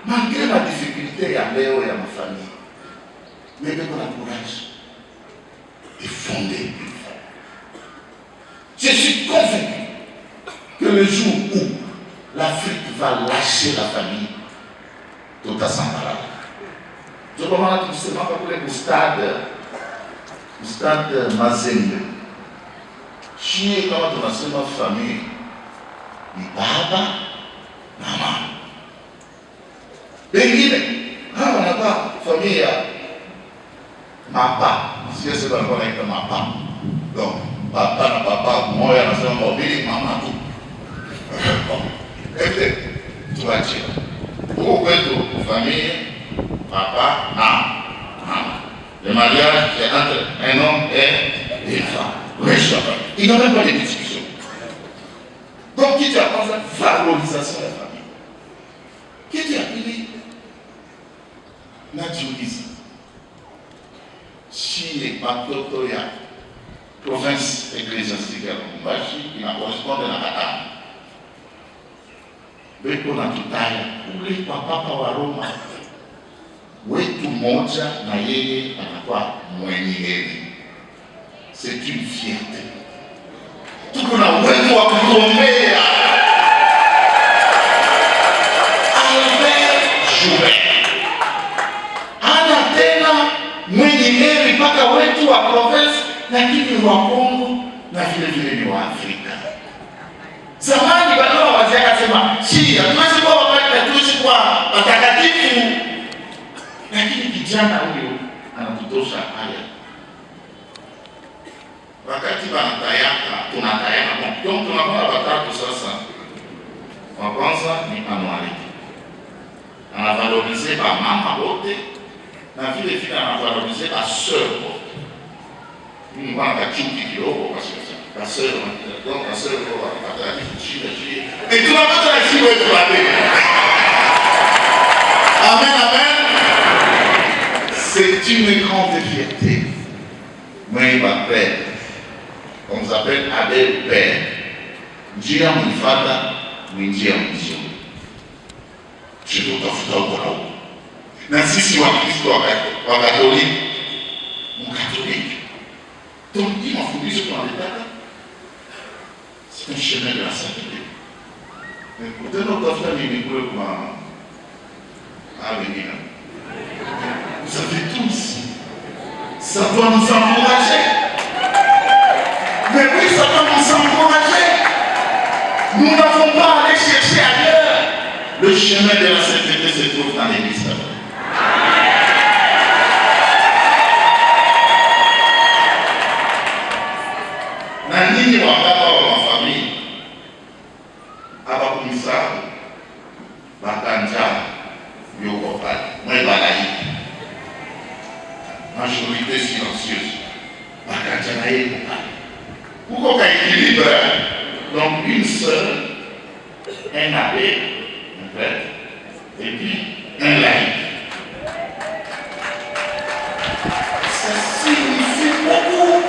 Speaker 3: malgré la difficulté, ya leo ya ma famille, mais avec le courage de fonder une famille. Je suis convaincu que le jour où l'Afrique va lâcher la famille, tout à s'embarras. Je comprends tout simplement pour le stade Mazembe. Chie kama tunasema famille ni baba na mama. Wengine hawa wanapaa familia mapa. Sio sasa ndio naita mapa. Donc papa na papa moya anasema mbili mama tu. Ete tuache. Huko kwetu familia papa na mama. Le mariage c'est entre un homme et une femme. Il n'y a même pas de discussion. Donc, qui t'a pensé valorisation de la famille? Qui t'a appelé naturalisme? Si les patriotes ya province ecclésiastique ya Lubumbashi inakorresponde na Katanga. Beko na tutaya ule papa wa Roma wetu moja na yeye anakuwa mwenye heri. C'est une fierté. Tuko na uwezo wa kugombea Albert Joubert. Ana tena mwenye heri mpaka wetu wa province, lakini wa Kongo na vile vile ni wa Afrika. Zamani bado wazee akasema, si hatuwezi kuwa wakati hatuwezi kuwa watakatifu. Lakini kijana huyo anatutosha haya. Wakati banatayaka, tunatayaka. Donc tunakuwa watatu sasa. Wa kwanza ni anualite. Anavalorize ba mama wote na vile vile anavalorize ba sœur wote. Ni mwana chuki kidogo kwa sasa. Ba sœur, donc ba sœur kwa wakati kuchini. Et tunapata na sisi wetu wapi? Amen, amen. C'est une grande fierté. Moi, il m'appelle. On nous appelle Abel Père. Njia mfata, njia mzio. Tutafuta huko. Na sisi wa Kristo wa Katoliki, Mkatoliki. Tundi mafundisho tunaleta. C'est un chemin de la sainteté. Mais peut-être utafuta nini kule kwa avenir. Vous avez tous. Ça doit nous encourager. Mais oui, ça doit nous encourager. Nous n'avons pas à aller chercher ailleurs. Le chemin de la sainteté se trouve dans l'église. Na nini wakati wa famille abakumisa bakanja yoko pale mwe balaiki majorité silencieuse bakanja na yeko pale kuko ka équilibre. Donc une seule, un abbé, un prêtre, et puis un laïc. Ça signifie beaucoup.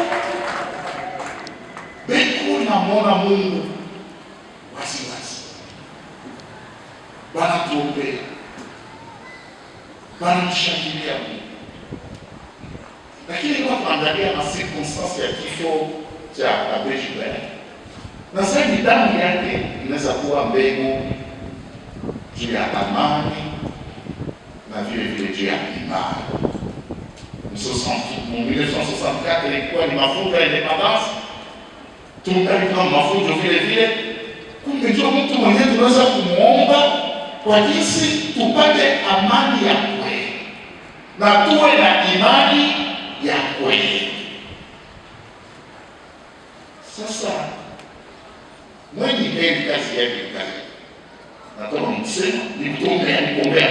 Speaker 3: Beaucoup namona Mungu wasiwasi. Wanatuombea. Wanamshangilia Mungu. Lakini kwa kuangalia na circonstance ya kifo cha Abbé Joubert, na sasa damu yake inaweza kuwa mbegu juu ya amani na vile vile juu ya imani. En 1964 ilikuwa ni mafunzo ya independence, tungalikuwa mafunzo vile vile. Kumbe ndio mtu mwenyewe tunaweza kumuomba kwa jinsi tupate amani ya kweli na tuwe na imani ya kweli. Sasa mwenye heri kazi yake kazi. Natoka msema ni kuombea.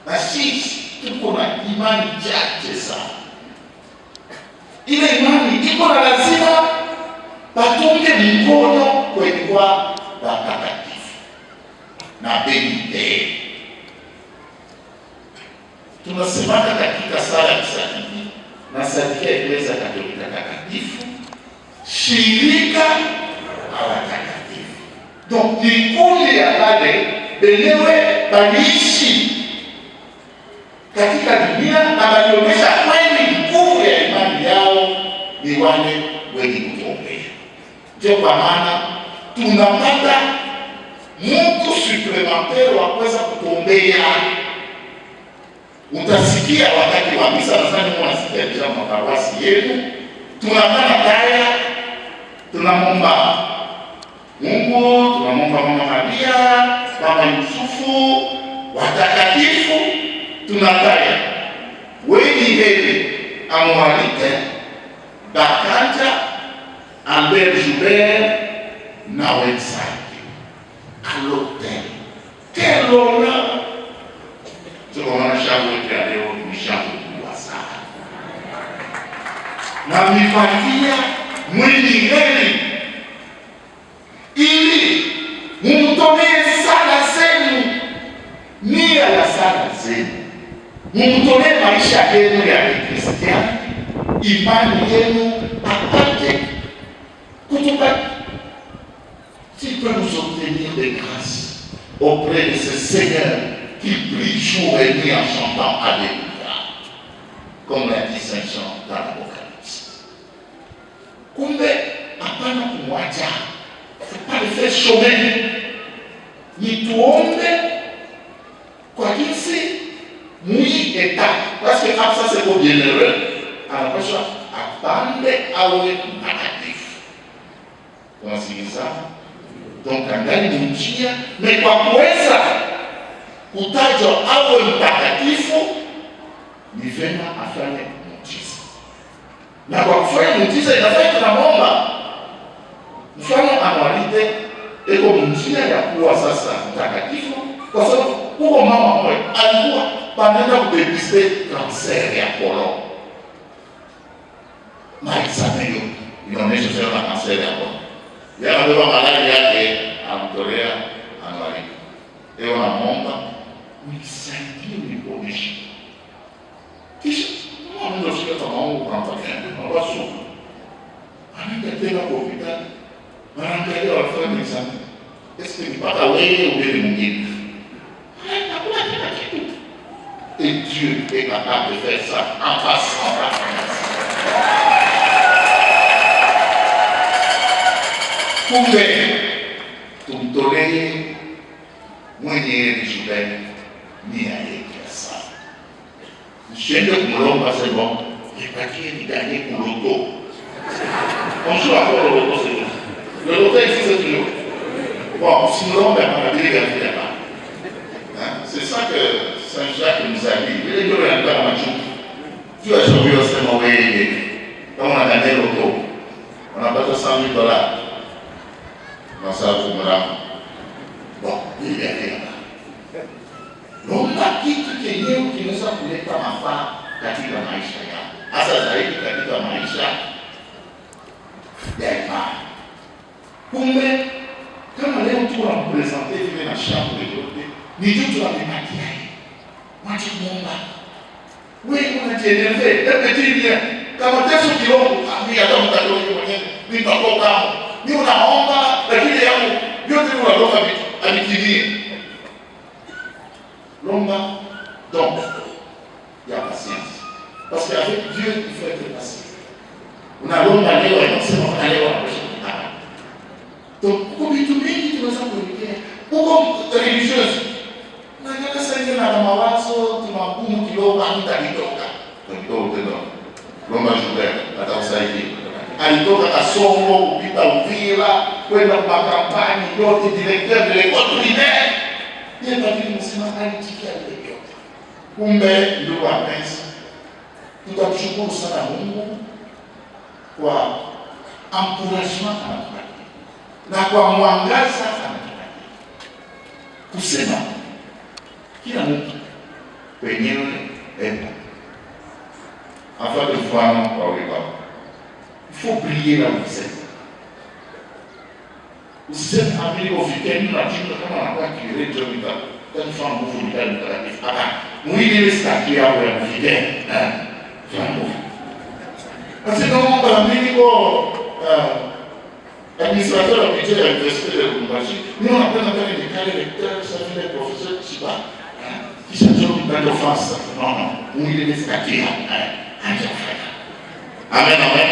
Speaker 3: Na sisi tuko na imani chache sana. Ile imani iko na lazima batunge mikono kwa watakatifu na benite. Tunasemaka katika sala ya kusadiki na sadiki ya Eklezia Katolika takatifu, shirika la watakatifu. Donc ni kundi ya wale wenyewe waliishi katika dunia na walionyesha kweli nguvu ya imani yao ni wale wenye kutuombea. Ndio kwa maana tunapata mtu supplementaire wa kuweza kutuombea. Utasikia wakati wa misa, nadhani mnasikia deja maparoisi yenu, tunapana taya, tunamwomba Mungu, tunamwomba Mama Maria, Baba Yusufu, watakatifu, tunataya wenye heri Bakanja, Albert Joubert na wenzake à l'hôtel. Quel honneur! Tunaona shangwe ya leo ni shangwe kubwa sana. Na mipangia mwingi heri ili mumtolee sala zenu, nia ya sala zenu, mumtolee maisha yenu ya Kikristiani, imani yenu apate kutoka. Si peut nous obtenir des grâces auprès de ce Seigneur qui prie jour et nuit en chantant Alléluia, comme l'a dit Saint Jean dans l'Apocalypse. Kumbe hapana kumwacha, faut pas le faire chômer. Ni tuombe kwa jinsi mwi eta, parce que ça c'est pour bienheureux, anapaswa apande awe mtakatifu. Tunasikiliza? Donc angali ni njia, na kwa kuweza kutajwa awe mtakatifu ni vema afanye muujiza. Na kwa kufanya muujiza inafaa tunamwomba. Mfano anualite eko njia ya kuwa sasa mtakatifu, kwa sababu huko mama mmoja alikuwa panaenda kudepiste kanseri ya kolon. Maexame hiyo inaonyesha sasa kanseri ya kolon. Yanabeba malali yake amtolea anualite. Ewa na mwomba unisaidie uniponeshe. Kisha mwana shika kama wangu kampanya mabasu. Anaenda tena kwa hospitali. Wanaangalia wafanye examen. Est-ce que mpaka wewe ubele mwingine? Hakuna kitu. Et Dieu est capable de faire ça en passant par kumbe tumtolee mwenye Joubert nia yake sana. Msiende kumlomba sema nipatie nidanie kuloto. On joue à quoi le loto c'est tout. Le loto existe toujours. Bon, si nous l'on a bien gagné là-bas. C'est ça que Saint Jacques nous a dit. Il est de la Machu. Tu as joué au Sénégal. Quand on a gagné le loto, on a battu $100,000. Dans sa programme. Bon, il y a rien là. Donc, kitu kenyewe kinaweza kuleta mafaa katika maisha yao, hasa zaidi katika maisha ya imani. Kumbe kama leo tunampresente vile na shamba yote, ni juu tunampatia yeye. Mwache muomba. Wewe unajieleze, hebu tia kama teso kidogo, mimi hata mtakao mwenyewe, mimi nitakoka hapo. Mimi unaomba lakini yangu yote unatoka vitu alikinie. L'omba donc il y a patience. Parce qu'avec Dieu il faut être patient. On a l'omba leo et c'est bon aller à la. Donc pour vitu mingi tunaweza kuelekea huko religieuse. Na kama sasa na mawazo tunagumu kidogo hatalitoka. Ndio tena. L'omba Joubert atakusaidia. Alitoka Kasongo kupita Uvira kwenda kwa kampani yote, directeur de l'école primaire. Yeye ndio msema alitikia ile yote. Kumbe ndio wapenzi, tutamshukuru sana Mungu kwa encouragement anatupatia na kwa mwangaza anatupatia. Kusema kila mtu wenyewe enda afate mfano kwa wao. Il faut briller là où vous êtes. Vous êtes amené au week-end, la Bible, comment on va curer Dieu, quand il faut un mouvement mutatif. Nous, il est statué à un week-end. Parce que quand on va amener l'administrateur de budget de l'université de Lubumbashi, nous, on appelle encore les cadres lecteurs, ça fait des professeurs, je ne sais pas, qui s'adjonnent dans l'offense. Non, non, nous, il est statué à un frère. Amen, amen.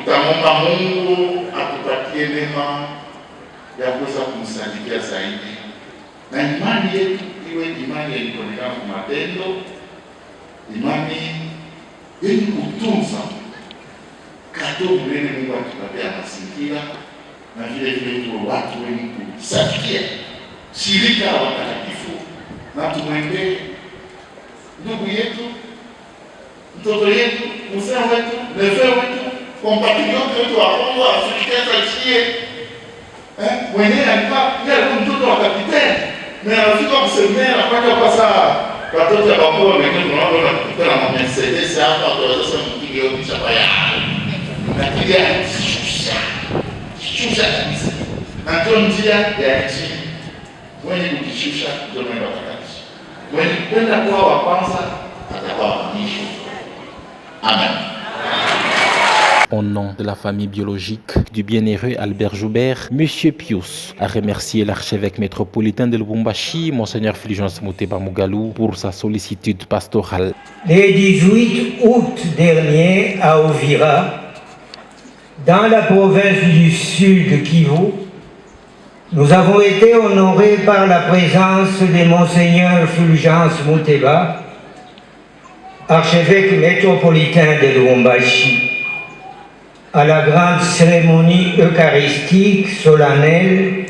Speaker 3: Tutamwomba Mungu atupatie neema ya kuweza kumsadikia zaidi, na imani yetu iwe imani ilionekana kwa matendo, imani yenye kutunza kado mwenye Mungu atupatia mazingira, na vile vile tu watu wenye kusafikia shirika la watakatifu, na tumwendee ndugu yetu, mtoto yetu mzee wetu, neve wetu, compatriote wetu wa Kongo, Afrika Tachie, mwenyewe alikuwa mtoto wa kapiteni, na anafika kusemea napata kwa saa watoto ya bakua wengine tunaona wanakutana na Mercedes hapa, wataweza sema mpige hiyo picha kwa yao. Lakini shusha kabisa. Na ndio njia ya nchi. Mwenye kujishusha ndio mwendo wa kati. Mwenye kwenda kuwa wa kwanza atakuwa wa mwisho. Amen.
Speaker 1: Au nom de la famille biologique du bienheureux Albert Joubert, M. Pius a remercié l'archevêque métropolitain de Lubumbashi, Monseigneur Fulgence Muteba Mugalu, pour sa sollicitude pastorale.
Speaker 4: Le 18 août dernier, à Uvira, dans la province du Sud Kivu, nous avons été honorés par la présence de Monseigneur Fulgence Muteba, archevêque métropolitain de Lubumbashi, à la grande cérémonie eucharistique solennelle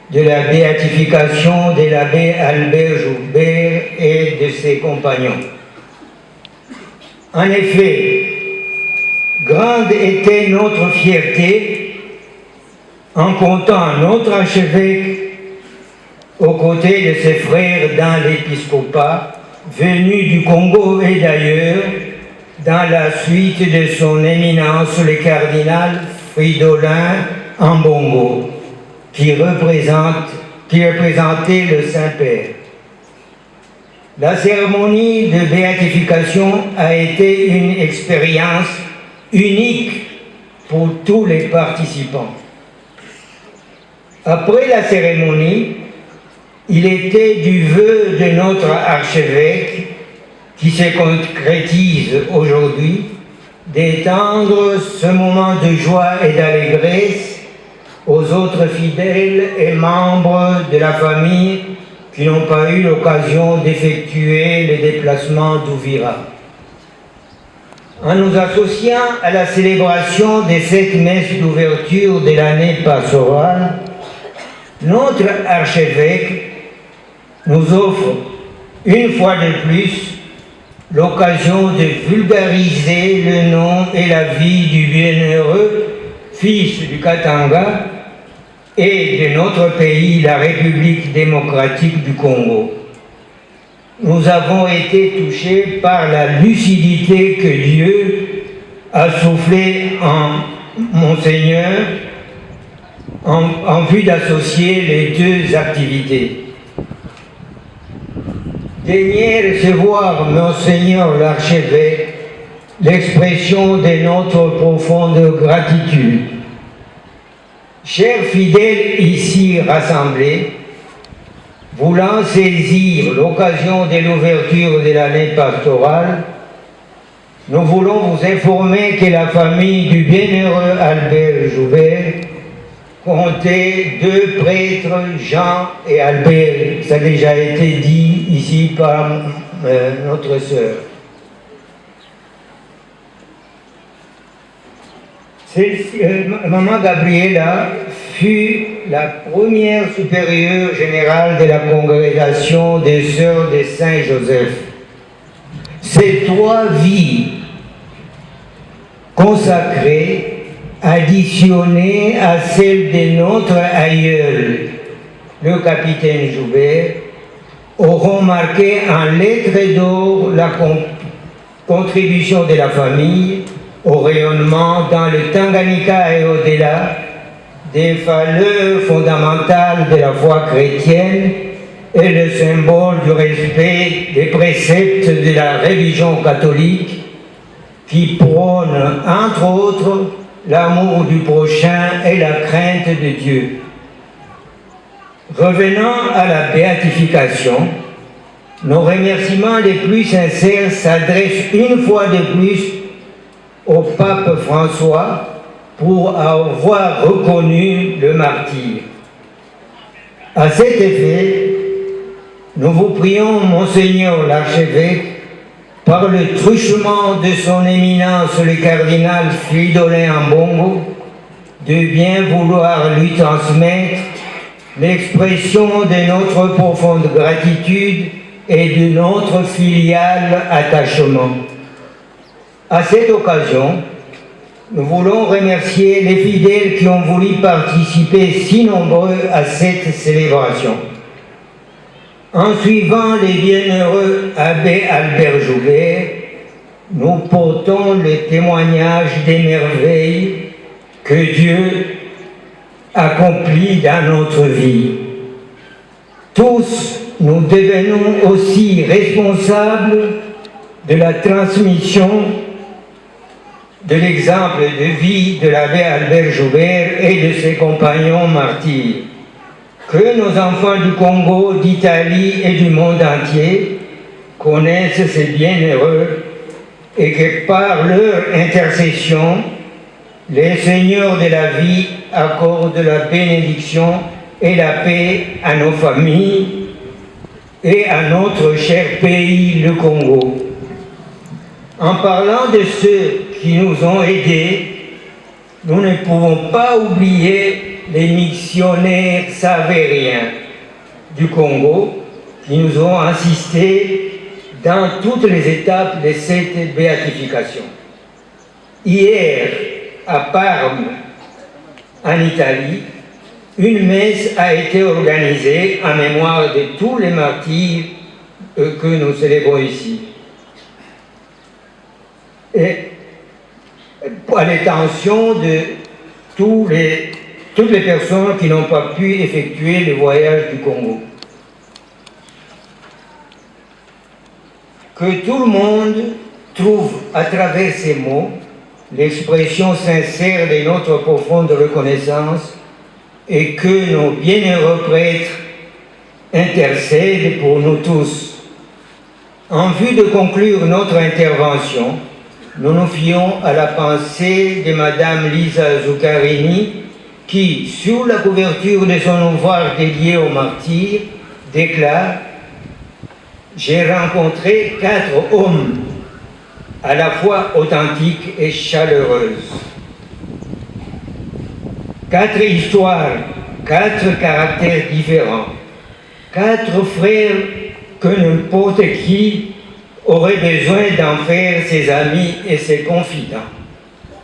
Speaker 4: de la béatification de l'abbé Albert Joubert et de ses compagnons. En effet, grande était notre fierté en comptant notre archevêque aux côtés de ses frères dans l'épiscopat, venus du Congo et d'ailleurs, dans la suite de son éminence le cardinal Fridolin Ambongo, qui représentait le Saint-Père. La cérémonie de béatification a été une expérience unique pour tous les participants. Après la cérémonie, il était du vœu de notre archevêque, qui se concrétise aujourd'hui, d'étendre ce moment de joie et d'allégresse aux autres fidèles et membres de la famille qui n'ont pas eu l'occasion d'effectuer le déplacement d'Uvira. En nous associant à la célébration de cette messe d'ouverture de l'année pastorale, notre archevêque nous offre une fois de plus l'occasion de vulgariser le nom et la vie du bienheureux fils du Katanga et de notre pays, la République démocratique du Congo. Nous avons été touchés par la lucidité que Dieu a soufflée en Monseigneur en vue d'associer les deux activités. Daignez recevoir, Monseigneur l'archevêque, l'expression de notre profonde gratitude. Chers fidèles ici rassemblés, voulant saisir l'occasion de l'ouverture de l'année pastorale, nous voulons vous informer que la famille du bienheureux Albert Joubert comptait 2 prêtres, Jean et Albert. Ça a déjà été dit ici par notre sœur. Maman Gabriela fut la première supérieure générale de la congrégation des Sœurs de Saint-Joseph. Ces 3 vies consacrées, additionnées à celles de notre aïeul, le capitaine Joubert, auront marqué en lettres d'or la contribution de la famille au rayonnement dans le Tanganyika et au-delà des valeurs fondamentales de la foi chrétienne et le symbole du respect des préceptes de la religion catholique qui prône, entre autres, l'amour du prochain et la crainte de Dieu. Revenant à la béatification, nos remerciements les plus sincères s'adressent une fois de plus au pape François pour avoir reconnu le martyr. À cet effet, nous vous prions, Monseigneur l'archevêque, par le truchement de son éminence le cardinal Fridolin Ambongo, de bien vouloir lui transmettre l'expression de notre profonde gratitude et de notre filial attachement. À cette occasion, nous voulons remercier les fidèles qui ont voulu participer si nombreux à cette célébration. En suivant les bienheureux abbé Albert Joubert, nous portons le témoignage des merveilles que Dieu accomplit dans notre vie. Tous, nous devenons aussi responsables de la transmission de l'exemple de vie de l'abbé Albert Joubert et de ses compagnons martyrs. Que nos enfants du Congo, d'Italie et du monde entier connaissent ces bienheureux et que par leur intercession, les seigneurs de la vie accordent la bénédiction et la paix à nos familles et à notre cher pays, le Congo. En parlant de ceux qui nous ont aidés, nous ne pouvons pas oublier les missionnaires savériens du Congo qui nous ont assistés dans toutes les étapes de cette béatification. Hier, à Parme, en Italie, une messe a été organisée en mémoire de tous les martyrs que nous célébrons ici. Et à l'intention de toutes les personnes qui n'ont pas pu effectuer le voyage du Congo. Que tout le monde trouve à travers ces mots l'expression sincère de notre profonde reconnaissance et que nos bienheureux prêtres intercèdent pour nous tous. En vue de conclure notre intervention, nous nous fions à la pensée de Madame Lisa Zuccarini qui, sur la couverture de son ouvrage dédié aux martyrs, déclare « J'ai rencontré 4 hommes à la fois authentiques et chaleureuses. 4 histoires, 4 caractères différents, 4 frères que n'importe qui aurait besoin d'en faire ses amis et ses confidents. »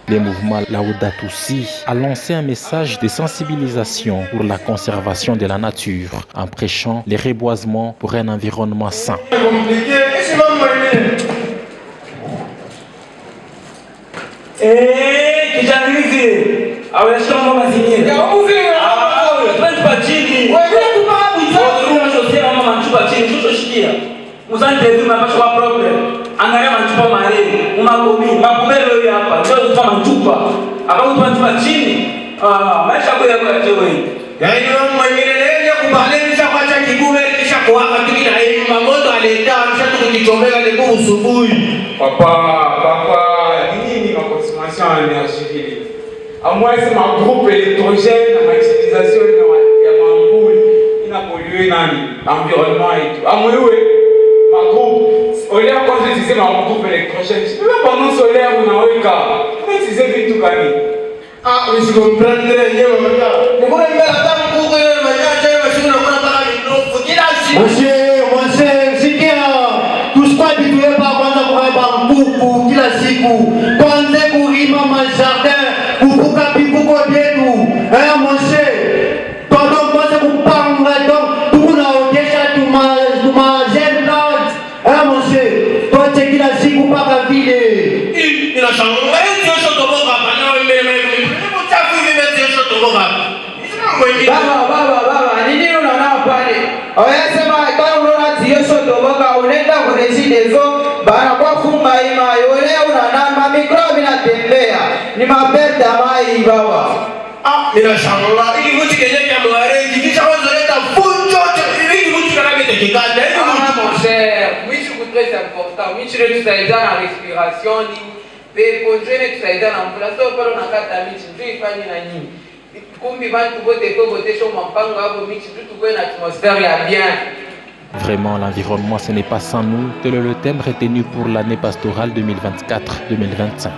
Speaker 1: Le mouvement Laudato Si a lancé un message de sensibilisation pour la conservation de la nature en prêchant les reboisements pour un environnement sain.
Speaker 5: Angalia manchupa mareni, umagomi, makumelo hiyo hapa, ndio kutoa manchupa. Akakutoa manchupa chini. Maisha kwa yako ya jewe. Yaani wewe mwenyewe leo kubalenisha kwa cha kigume kisha kuhaka tukina hivi mamoto aleta kisha tukichomeka leo usubuhi.
Speaker 6: Papa, nini ma consommation énergie? À moins c'est ma groupe électrogène, ma utilisation ya mamboule, ina polluer nani, environnement et tout. À moins ma groupe au lieu quand je disais ma groupe électrogène, je peux pas pendant solaire ou na weka. Mais si c'est vite tout gagné.
Speaker 5: Ah, mais je comprends très bien maman. Mais moi je vais attendre pour que maman je vais sur le plan par le faut qu'il a
Speaker 7: Monsieur, c'est bien. Tout ce pas habitué par kwanza kwa bambuku kila siku. Kwanza kulima majardin, kuvuka pipuko vyetu. Monsieur. Pendant kwanza kupanga donc tunaogesha tuma jeune blood. Monsieur, toi tu kila siku mpaka vile.
Speaker 5: Ila shangwe ndio shotoboka bana wewe mtafu hivi ndio shotoboka. Baba, nini unaona pale? Oyasema kama unaona tio shotoboka unaenda kurezidezo bana kwa funga ima yole unaona ma mikrobi natembea. Ni maperda mai baba. Ila shangwe ili mtu kenye kama wareji kisha wazoleta funjo ili mtu kana kitekikata.
Speaker 8: Mon cher, oui, c'est très important. Oui, tu es dans la respiration, mais pour tu es dans l'emplacement, pour on a quatre amis, tu es pas ni nani. Comme il va tout botter, faut botter sur mon pango, à vomir, tu tout une atmosphère, il y a bien.
Speaker 1: Vraiment, l'environnement, ce n'est pas sans nous. Tel est le thème retenu pour l'année pastorale 2024-2025.